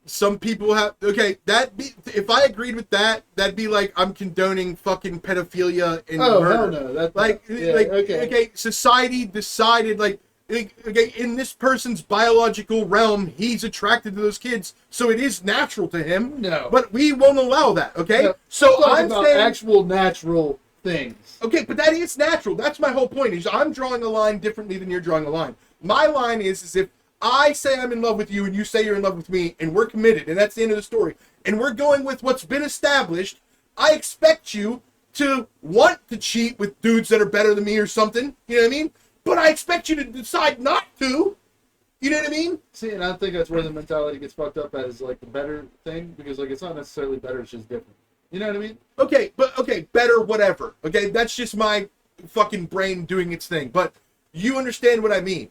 Some people have if I agreed with that, that'd be like I'm condoning fucking pedophilia and murder. Hell no. That's Okay, society decided okay, in this person's biological realm, he's attracted to those kids, so it is natural to him. No. But we won't allow that, okay? No, So I'm I'm about saying actual natural things. okay, but that is natural. That's my whole point. Is I'm drawing a line differently than you're drawing a line. My line is if I say I'm in love with you and you say you're in love with me and we're committed and that's the end of the story and we're going with what's been established, I expect you to want to cheat with dudes that are better than me or something. You know what I mean? But I expect you to decide not to. You know what I mean? See, and I think that's where the mentality gets fucked up at, is like the better thing, because like it's not necessarily better, it's just different. You know what I mean? Okay, better, whatever. Okay, that's just my fucking brain doing its thing. But you understand what I mean.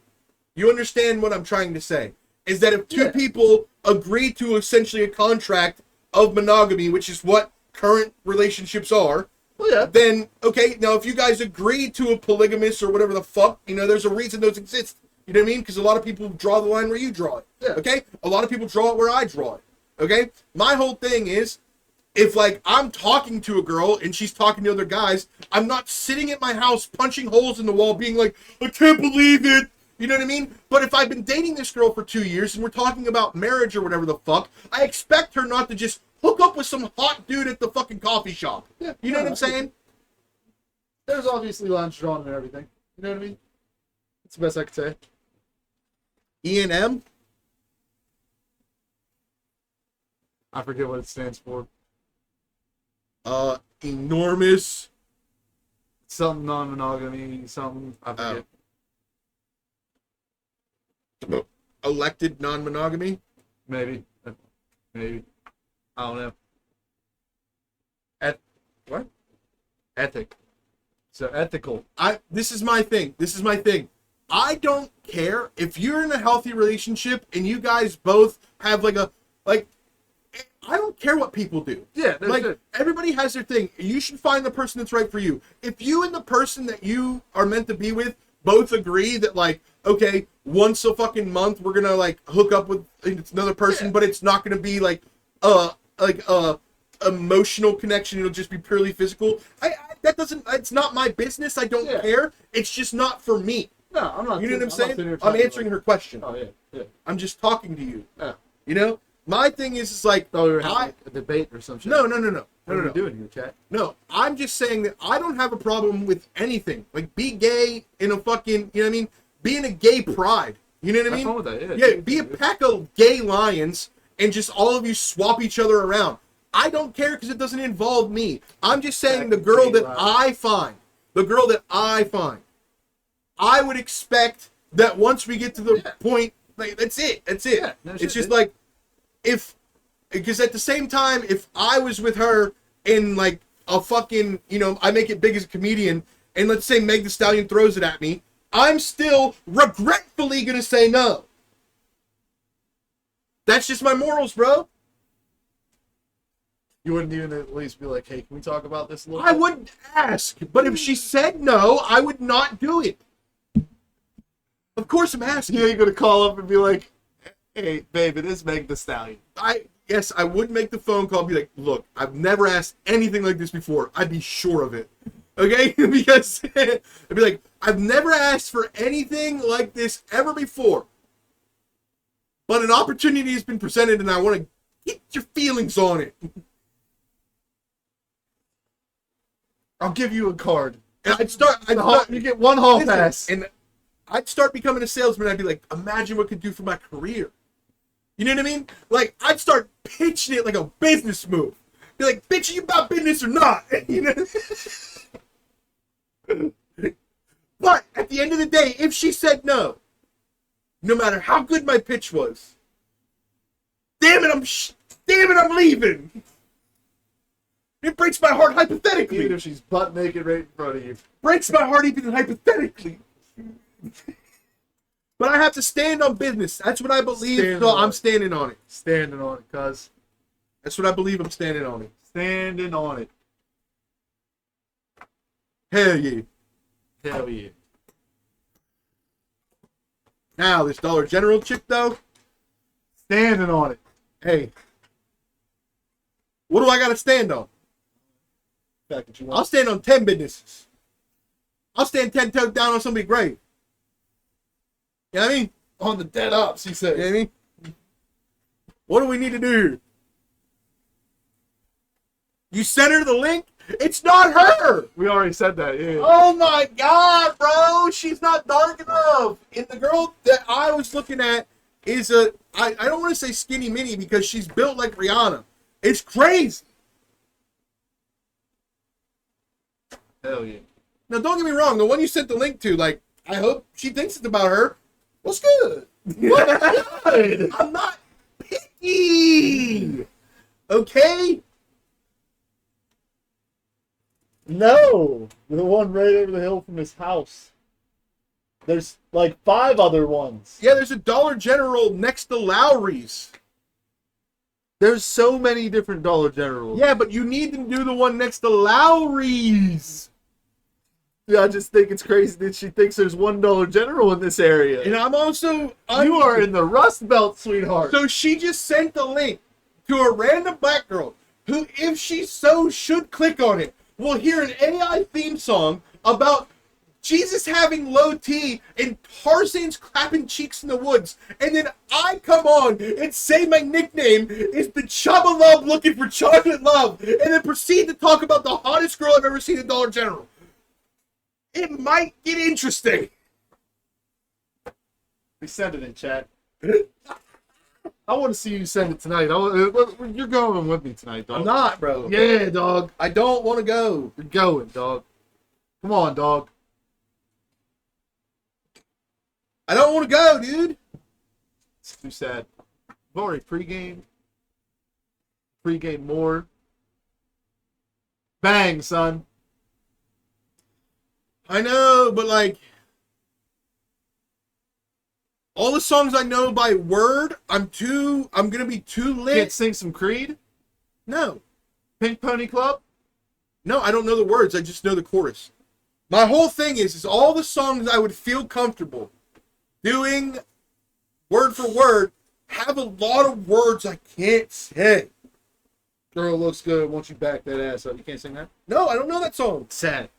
You understand what I'm trying to say. Is that if two people agree to essentially a contract of monogamy, which is what current relationships are, Well, yeah. then, okay, now if you guys agree to a polygamous or whatever the fuck, you know, there's a reason those exist. You know what I mean? Because a lot of people draw the line where you draw it. Yeah. Okay? A lot of people draw it where I draw it. Okay? My whole thing is, if, like, I'm talking to a girl and she's talking to other guys, I'm not sitting at my house punching holes in the wall being like, I can't believe it. You know what I mean? But if I've been dating this girl for 2 years and we're talking about marriage or whatever the fuck, I expect her not to just hook up with some hot dude at the fucking coffee shop. Yeah. You know what I'm saying? There's obviously lines drawn and everything. You know what I mean? That's the best I could say. E&M? I forget what it stands for. Enormous. Something non-monogamy, something, I forget. Elected non-monogamy? Maybe. I don't know. What? Ethic. So ethical. This is my thing. I don't care if you're in a healthy relationship and you guys both have I don't care what people do. Yeah, that's like it. everybody has their thing. You should find the person that's right for you. If you and the person that you are meant to be with both agree that okay, once a fucking month we're gonna hook up with another person, but it's not gonna be emotional connection. It'll just be purely physical. It's not my business. I don't care. It's just not for me. No, I'm not. You know what I'm saying? I'm I'm answering her question. Oh yeah. I'm just talking to you. Yeah. You know, my thing is Oh, we're having a debate or some shit. No. What are we doing here, chat? No, I'm just saying that I don't have a problem with anything. Be gay in a fucking, you know what I mean? Be in a gay pride. You know what I mean? Have fun with that, yeah. Be a pack of gay lions and just all of you swap each other around. I don't care because it doesn't involve me. I'm just saying the girl that I find, I would expect that once we get to the point, that's it. Yeah, no shit, it's just dude. because at the same time, if I was with her in a fucking, I make it big as a comedian, and let's say Meg Thee Stallion throws it at me, I'm still regretfully gonna say no. That's just my morals, bro. You wouldn't even at least be like, hey, can we talk about this a little I bit? wouldn't ask, but if she said no, I would not do it. Of course I'm asking. Yeah, you're gonna call up and be like, hey, babe, it is Meg Thee Stallion. Yes, I would make the phone call and be like, look, I've never asked anything like this before. I'd be sure of it. Okay? Because I'd be like, I've never asked for anything like this ever before. But an opportunity has been presented and I want to get your feelings on it. I'll give you a card. And You get one hall listen, pass. And I'd start becoming a salesman. I'd be like, imagine what it could do for my career. You know what I mean? I'd start pitching it like a business move. Be like, bitch, are you about business or not? You know? But at the end of the day, if she said no, no matter how good my pitch was, damn it, I'm leaving. It breaks my heart hypothetically. Even if she's butt naked right in front of you. Breaks my heart even hypothetically. But I have to stand on business. That's what I believe. So I'm standing on it. Standing on it, cuz. That's what I believe. I'm standing on it. Standing on it. Hell yeah. Hell yeah. Now, this Dollar General chick, though, Standing on it. hey, what do I got to stand on? The fact that you I'll want. stand on 10 businesses. I'll stand 10 toes down on somebody's grave. You know what I mean? On the dead ups, he says. You know what I mean? What do we need to do here? You sent her the link? It's not her! We already said that, yeah. Oh my god, bro! She's not dark enough! And the girl that I was looking at is I don't want to say skinny mini because she's built like Rihanna. It's crazy! Hell yeah. Now, don't get me wrong, the one you sent the link to, I hope she thinks it's about her. What's good? I'm not picky! Okay? No, the one right over the hill from his house. There's 5 other ones. Yeah, there's a Dollar General next to Lowry's. There's so many different Dollar Generals. Yeah, but you need to do the one next to Lowry's. Yeah, I just think it's crazy that she thinks there's one Dollar General in this area. And I'm also... You are in the Rust Belt, sweetheart. So she just sent the link to a random black girl who, if she so should click on it, will hear an AI theme song about Jesus having low T and Tarzan's clapping cheeks in the woods. And then I come on and say my nickname is the Chubba Love looking for chocolate love. And then proceed to talk about the hottest girl I've ever seen at Dollar General. it might get interesting. We send it in chat. I want to see you send it tonight. You're going with me tonight, dog. I'm not, bro. Yeah, dog. I don't want to go. You're going, dog. Come on, dog. I don't want to go, dude. It's too sad. We've already pregame. Pregame more. Bang, son. I know, but like all the songs I know by word, I'm gonna be too lit. Can't sing some Creed? No. Pink Pony Club? No, I don't know the words, I just know the chorus. My whole thing is all the songs I would feel comfortable doing word for word have a lot of words I can't say. Girl looks good. Won't you back that ass up? You can't sing that? No, I don't know that song. Sad.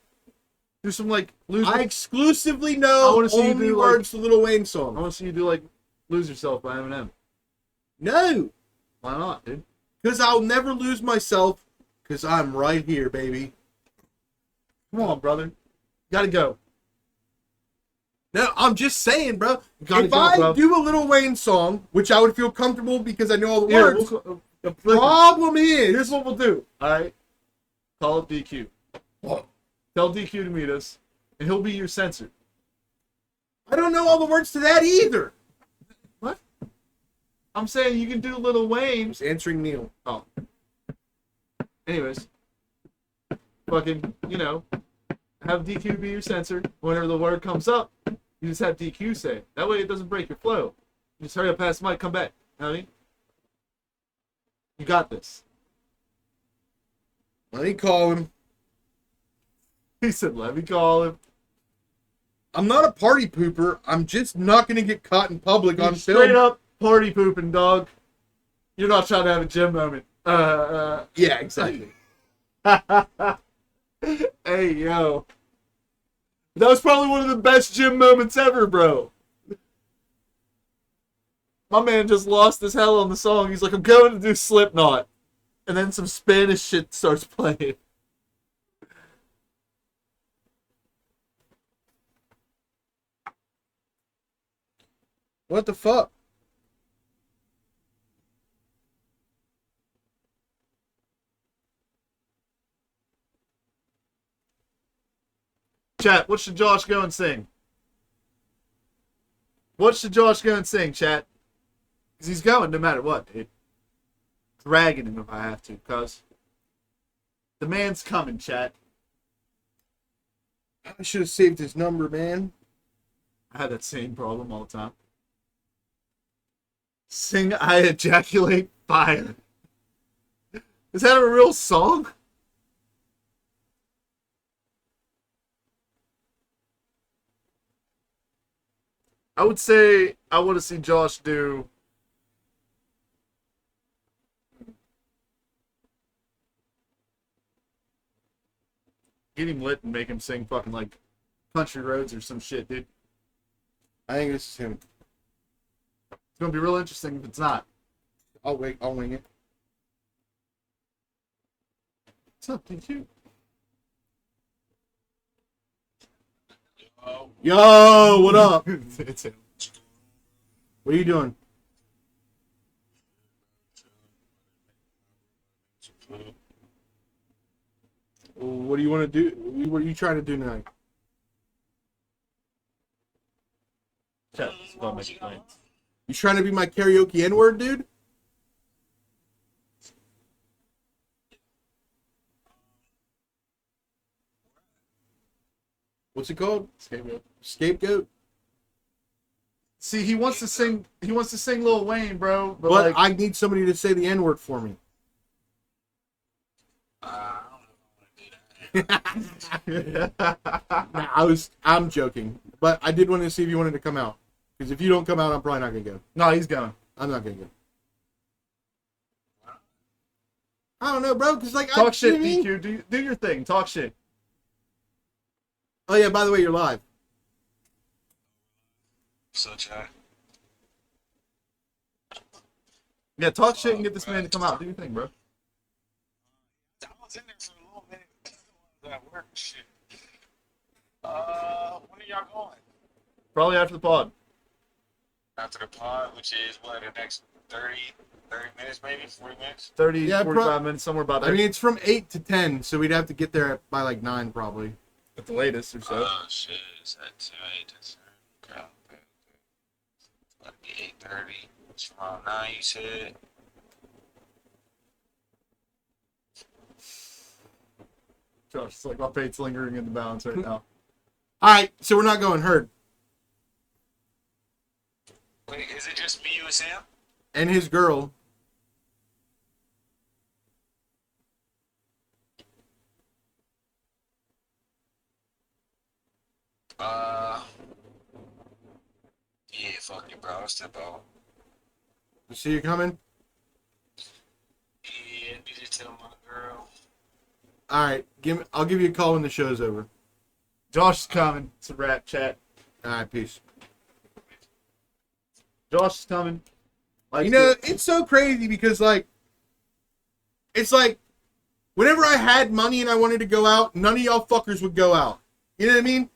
Do some like lose. I exclusively I know wanna see you only do, words to Lil Wayne I song. want to see you do like "Lose Yourself" by Eminem. No, Why not, dude? because I'll never lose myself because I'm right here, baby. Come on, brother. You gotta go. No, I'm just saying, bro. gotta If go, I bro. do a Lil Wayne song, which I would feel comfortable because I know all the Here, words, the problem is, Here's what we'll do. All right. Call up DQ. Tell DQ to meet us, and he'll be your censor. I don't know all the words to that either. What? I'm saying you can do Lil Wayne. Just answering Neil. Oh. Anyways. Fucking, have DQ be your censor. Whenever the word comes up, you just have DQ say it. That way it doesn't break your flow. You just hurry up past the mic, come back. You know what I mean? You got this. Let me call him. He said, let me call him. I'm not a party pooper. I'm just not going to get caught in public on Straight film. up party pooping, dog. You're not trying to have a gym moment. Yeah, exactly. Hey, yo. That was probably one of the best gym moments ever, bro. My man just lost his hell on the song. He's like, I'm going to do Slipknot. And then some Spanish shit starts playing. What the fuck? Chat, what should Josh go and sing? What should Josh go and sing, chat? Because he's going no matter what, dude. Dragging him if I have to, cuz. The man's coming, chat. I should have saved his number, man. I had that same problem all the time. Sing I Ejaculate Fire. Is that a real song? I would say I want to see Josh do get him lit and make him sing fucking like Country Roads or some shit, dude. I think this is him. It's gonna be real interesting if it's not. I'll wait. I'll wing it. What's up, DQ? Yo, what up? It's him. What are you doing? What do you want to do? What are you trying to do tonight? Chat, it's about making plans. You trying to be my karaoke N-word, dude? What's it called? Scapegoat. Scapegoat? See, he wants to sing Lil Wayne, bro. But, But like, I need somebody to say the N-word for me. Nah, I'm joking. But I did want to see if you wanted to come out. Because if you don't come out, I'm probably not going to go. no, he's going. I'm not going to go. I don't know, bro. Because, like, Talk shit, you know what I mean? DQ. Do your thing. Talk shit. Oh, yeah, by the way, you're live. Such a Yeah, talk shit and get this man to come out. Do your thing, bro. I was in there for a little minute. That work shit. When are y'all going? Probably after the pod. After the pod, which is what, the next 30 minutes maybe? 40 minutes? 30, Yeah, 45 minutes, somewhere about I there. mean, it's from 8 to 10, so we'd have to get there by like 9 probably. At the latest or so. Oh, shit. Is that tonight? That's about to be 8:30. It's around 9, you said? Josh, it's like my fate's lingering in the balance right now. Alright, so we're not going Heard. Wait, is it just me, you, and Sam? And his girl. Yeah, fuck it, bro. I'll step out. You see you coming? Yeah, need to tell my girl. Alright, I'll give you a call when the show's over. Josh is coming. It's a wrap, chat. Alright, peace. Josh is coming. Like, You know, it's so crazy because, like, it's like, whenever I had money and I wanted to go out, none of y'all fuckers would go out. You know what I mean?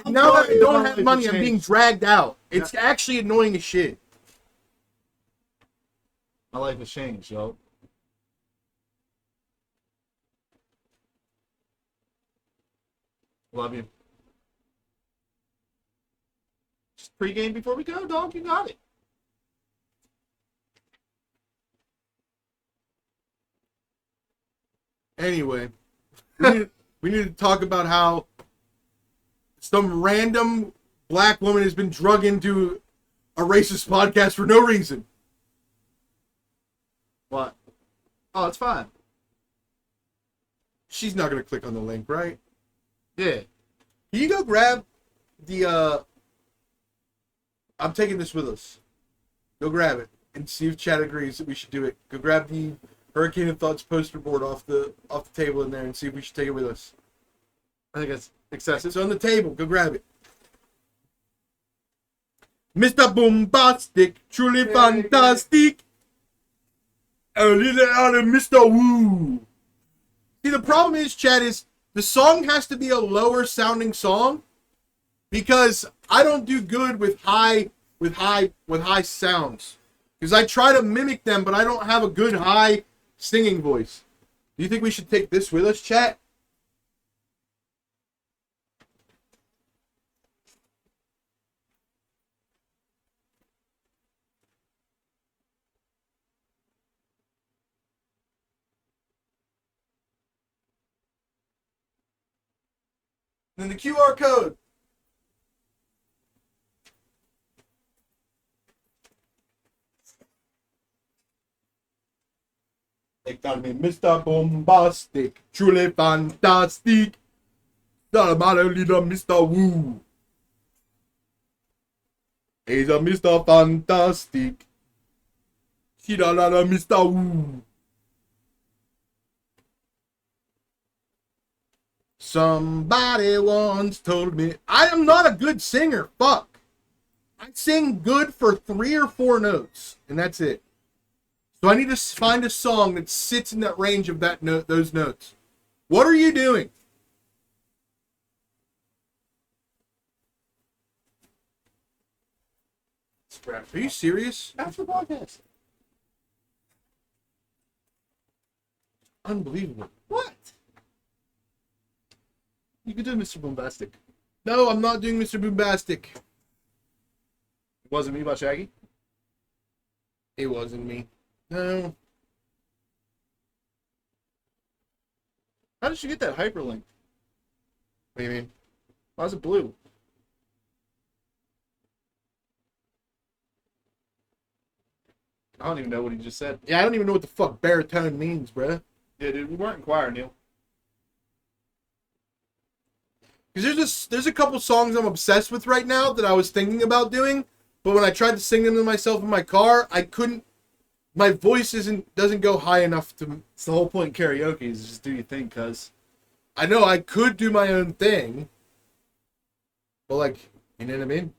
I'm Now that I sorry, don't my have life money, has I'm being changed. dragged out. It's actually annoying as shit. My life has changed, yo. Love you. Just pregame before we go, dog. You got it. Anyway, we need to talk about how some random black woman has been drug into a racist podcast for no reason. What? Oh, it's fine. She's not going to click on the link, right? Yeah. Can you go grab the, I'm taking this with us. Go grab it and see if Chad agrees that we should do it. Go grab the Hurricane of Thoughts poster board off the table in there and see if we should take it with us. I think it's excessive. It's on the table. Go grab it. Mr. Bombastic, truly fantastic. A little out of Mr. Woo. See, the problem is, Chad, is the song has to be a lower sounding song because I don't do good with high sounds. Because I try to mimic them, but I don't have a good high singing voice. Do you think we should take this with us, chat? Then the QR code. They call me Mr. Bombastic, truly fantastic. Not about a little Mr. Woo. He's a Mr. Fantastic. She's a little Mr. Woo. Somebody once told me I am not a good singer. Fuck. I sing good for 3 or 4 notes, and that's it. So I need to find a song that sits in that range of that note, those notes. What are you doing? Are you serious? After the podcast. Unbelievable. What? You could do Mr. Bombastic. No, I'm not doing Mr. Bombastic. It wasn't me by Shaggy. It wasn't me. No. How did you get that hyperlink? What do you mean? Why is it blue? I don't even know what he just said. Yeah, I don't even know what the fuck baritone means, bruh. Yeah, dude, we weren't in choir, Neil. Because there's a couple songs I'm obsessed with right now that I was thinking about doing, but when I tried to sing them to myself in my car, I couldn't. My voice doesn't go high enough to. It's the whole point in karaoke is just do your thing, cuz. I know I could do my own thing, but like, you know what I mean?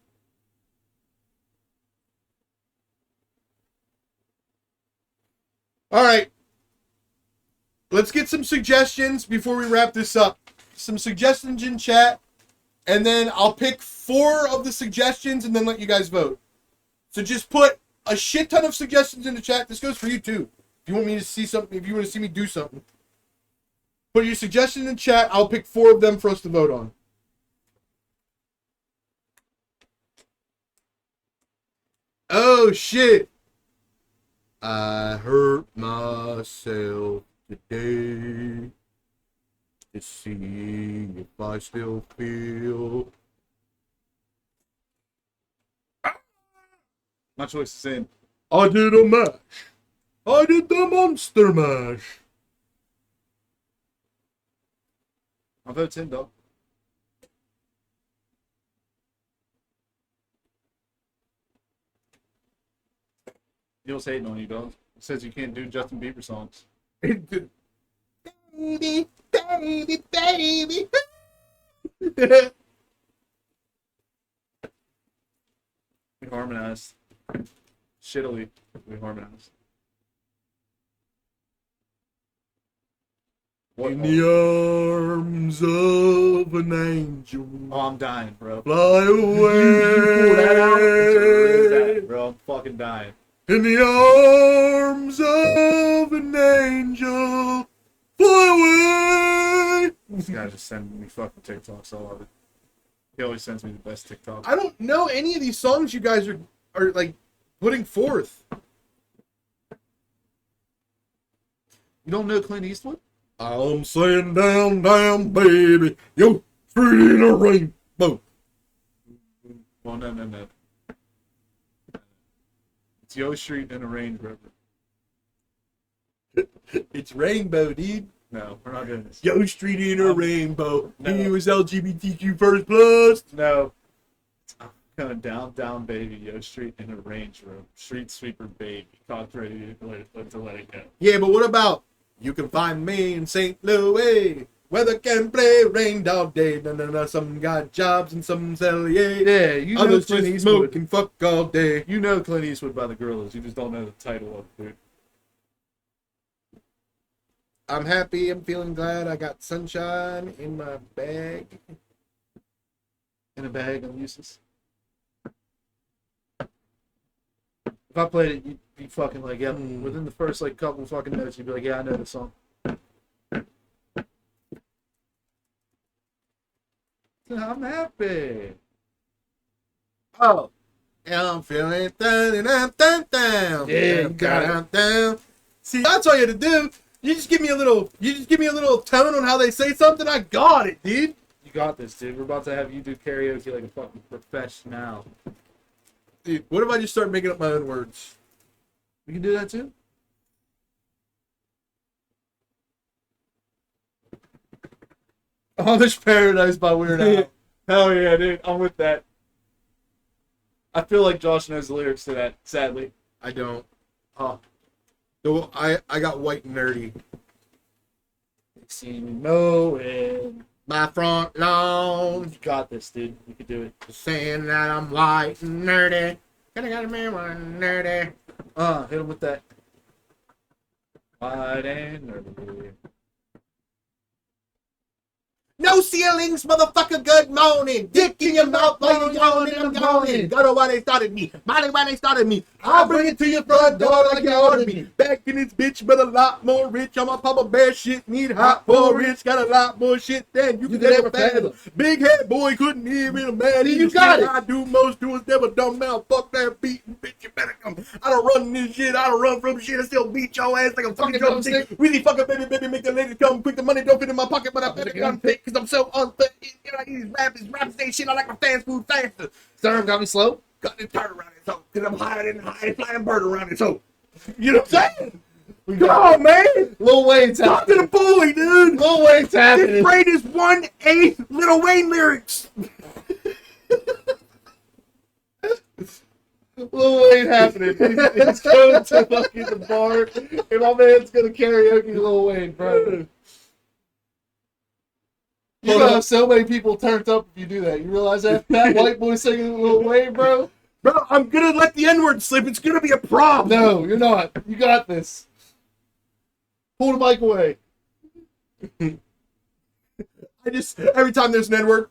All right, let's get some suggestions before we wrap this up. Some suggestions in chat. and then I'll pick 4 of the suggestions and then let you guys vote. So just put a shit ton of suggestions in the chat. This goes for you too. If you want me to see something, if you want to see me do something, put your suggestions in chat. I'll pick 4 of them for us to vote on. Oh shit! I hurt myself today to see if I still feel. My choice is in. I did a mash. I did the monster mash. I'll vote in, dog. Neil's hating on you, dog. He says you can't do Justin Bieber songs. Baby, baby, baby. We harmonized. Shittily, we harmonized. In the arms of an angel, Oh, I'm dying, bro. fly You pull that out, it's away. that, bro. I'm fucking dying. In the arms of an angel, fly away. This guy just sending me fucking TikToks all of it. He always sends me the best TikTok. I don't know any of these songs you guys are like putting forth. You don't know Clint Eastwood? I'm saying down, down, baby. Yo, street in a rainbow. Well, no. It's Yo Street and a Range Rover. It's rainbow, dude. No, we're not doing this. Yo, street in a rainbow. No. He was LGBTQ first plus. No. I'm coming down, baby. Yo Street and a Range Rover. Street sweeper, baby. Cocked ready to let it go. Yeah, but what about you can find me in St. Louis? Weather can play, rained all day. No. Some got jobs and some sell, yeah. Yeah, you know Others Clint just Eastwood. smoke and fuck all day. You know Clint Eastwood by the Gorillas. You just don't know the title of it, dude. I'm happy, I'm feeling glad. I got sunshine in my bag. In a bag, I'm useless. If I played it, you'd be fucking like, yep. Within the first like couple fucking notes, you'd be like, yeah, I know this song. I'm happy. Oh. And I'm feeling down. Yeah, you got down. See, that's all you had to do. You just give me a little tone on how they say something. I got it, dude. You got this, dude. We're about to have you do karaoke like a fucking professional. Dude, what if I just start making up my own words? We can do that too. Amish Paradise by Weird Al. Hell yeah, dude. I'm with that. I feel like Josh knows the lyrics to that, sadly. I don't. Huh. So I got white and nerdy. See me mowing. My front lawn, You got this, dude. You can do it. saying that I'm white and nerdy. Gotta me one nerdy. Hit him with that. Wide and nerdy. No ceilings, motherfucker, good morning. Dick in your mouth while you yawning, I'm yawning. Gutter why they started me. Molly why they started me. I'll bring it to your front door like you ordered me. Back in this bitch, but a lot more rich. I'm a Papa Bear shit, need hot porridge. Got a lot more shit than you could ever fathom. Big head boy couldn't even imagine. You got it. I do most do is never dumb mouth. Fuck that beating bitch, you better come. I don't run this shit, I don't run from shit. I still beat your ass like a fucking drumstick. Really fucking baby, make the ladies come quick. The money don't fit in my pocket, but I better gun pick. Cause I'm so unfit. You know, these rappers say shit. I like my fast food faster. Sorry, got me slow. Got this bird around it, so cause I'm higher than the highest flying bird around it, so you know what I'm saying? Come on, man. Lil Wayne's Talk to the boy, dude. Lil Wayne's This happening. brain is 1/8 Lil Wayne lyrics. Lil Wayne happening. He's going to fucking the bar, and my man's gonna karaoke Lil Wayne, bro. You're gonna have so many people turned up if you do that. You realize that? That white boy singing Lil Wayne, bro? Bro, I'm gonna let the N-word slip. It's gonna be a problem. No, you're not. You got this. Pull the mic away. I just, every time there's an N-word,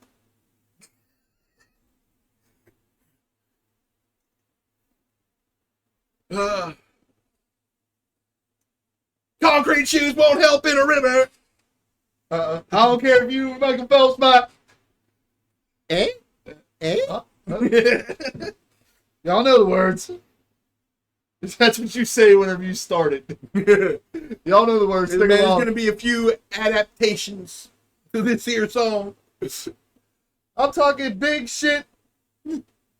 Concrete shoes won't help in a river. I don't care if you Michael Phelps, but Eh? Eh? y'all know the words. That's what you say whenever you start it. Y'all know the words. There's Stick along. going to be a few adaptations to this here song. I'm talking big shit.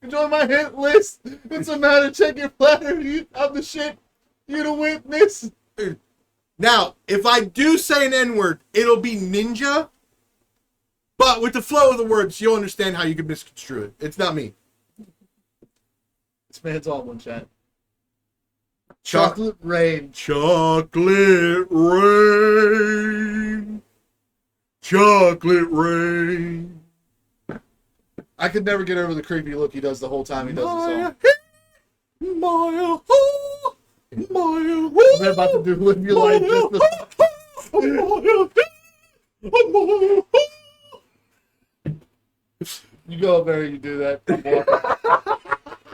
Enjoy my hit list. It's a matter of checking flattery of the shit you the witness. Now, if I do say an N-word, it'll be ninja. But with the flow of the words, you'll understand how you can misconstrue it. It's not me. This man's all one chat. Chocolate Chocolate rain. Chocolate rain. Chocolate rain. I could never get over the creepy look he does the whole time he does the song. Maya, Maya, I'm about to do Live Your Life. You go up there and you do that.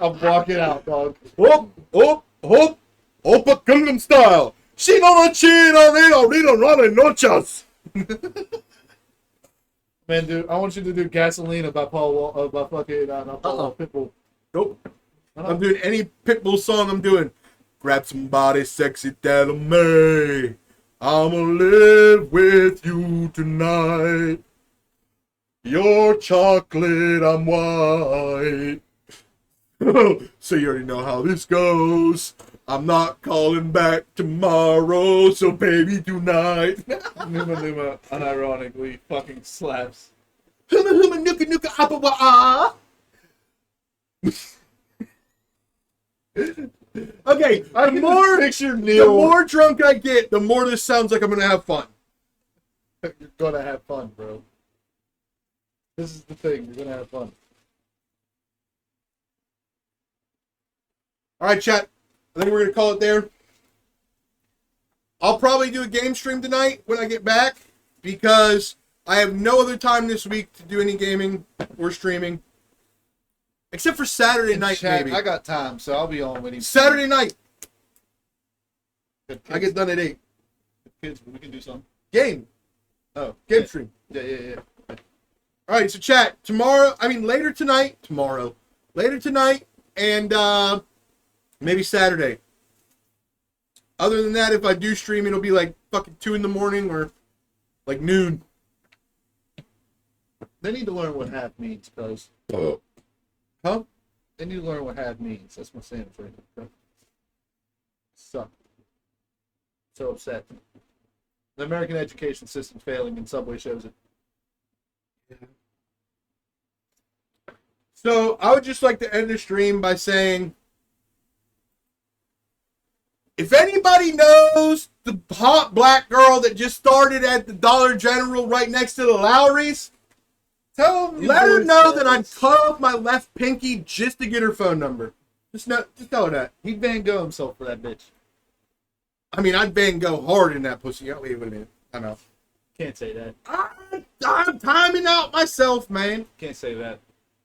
I'm walking out, dog. Hop, hop, hop, Opa Gangnam Style. Shino Chino Rino Rana Nochas. Man, dude, I want you to do Gasolina by Paul by fucking not Paul Pitbull. Nope. I'm doing any Pitbull song I'm doing. Grab somebody sexy, tell me I'ma live with you tonight. You're chocolate, I'm white. So you already know how this goes. I'm not calling back tomorrow, so baby tonight. Numa Numa unironically fucking slaps. Huma huma nuka nuka appa wa ah. Okay, I the more picture the Neil. more drunk I get, the more this sounds like I'm gonna have fun. You're gonna have fun, bro. This is the thing. You're gonna have fun. All right, chat. I think we're gonna call it there. I'll probably do a game stream tonight when I get back because I have no other time this week to do any gaming or streaming, except for Saturday night. Chat, Maybe I got time, so I'll be on with you. Saturday night. Good I kids. get done at 8. Kids, we can do something. Game Oh, game yeah. stream. Yeah. All right, so chat tomorrow. I mean later tonight. Later tonight, and maybe Saturday. Other than that, if I do stream, it'll be like fucking 2 in the morning or like noon. They need to learn what half means, cuz. Huh? They need to learn what half means. That's my saying for it. Suck. So upset. The American education system's failing, and Subway shows it. So I would just like to end the stream by saying, if anybody knows the hot black girl that just started at the Dollar General right next to the Lowry's, Tell them. let her know that I'd cut off my left pinky just to get her phone number. Just tell her that. He'd Van Gogh himself for that bitch. I mean, I'd Van Gogh hard in that pussy. Oh, wait a minute. I know. Can't say that. I'm timing out myself, man. Can't say that.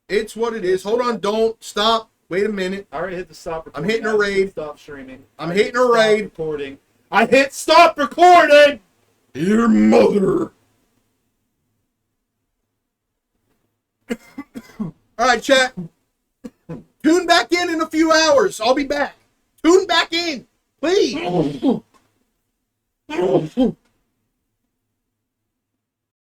It's what it is. Hold on. Don't stop. Wait a minute. I already hit the stop recording. I'm hitting a raid. Stop streaming. I'm I hitting hit a stop raid. Recording. I hit stop recording. Your mother. All right, chat. Tune back in a few hours. I'll be back. Tune back in, please.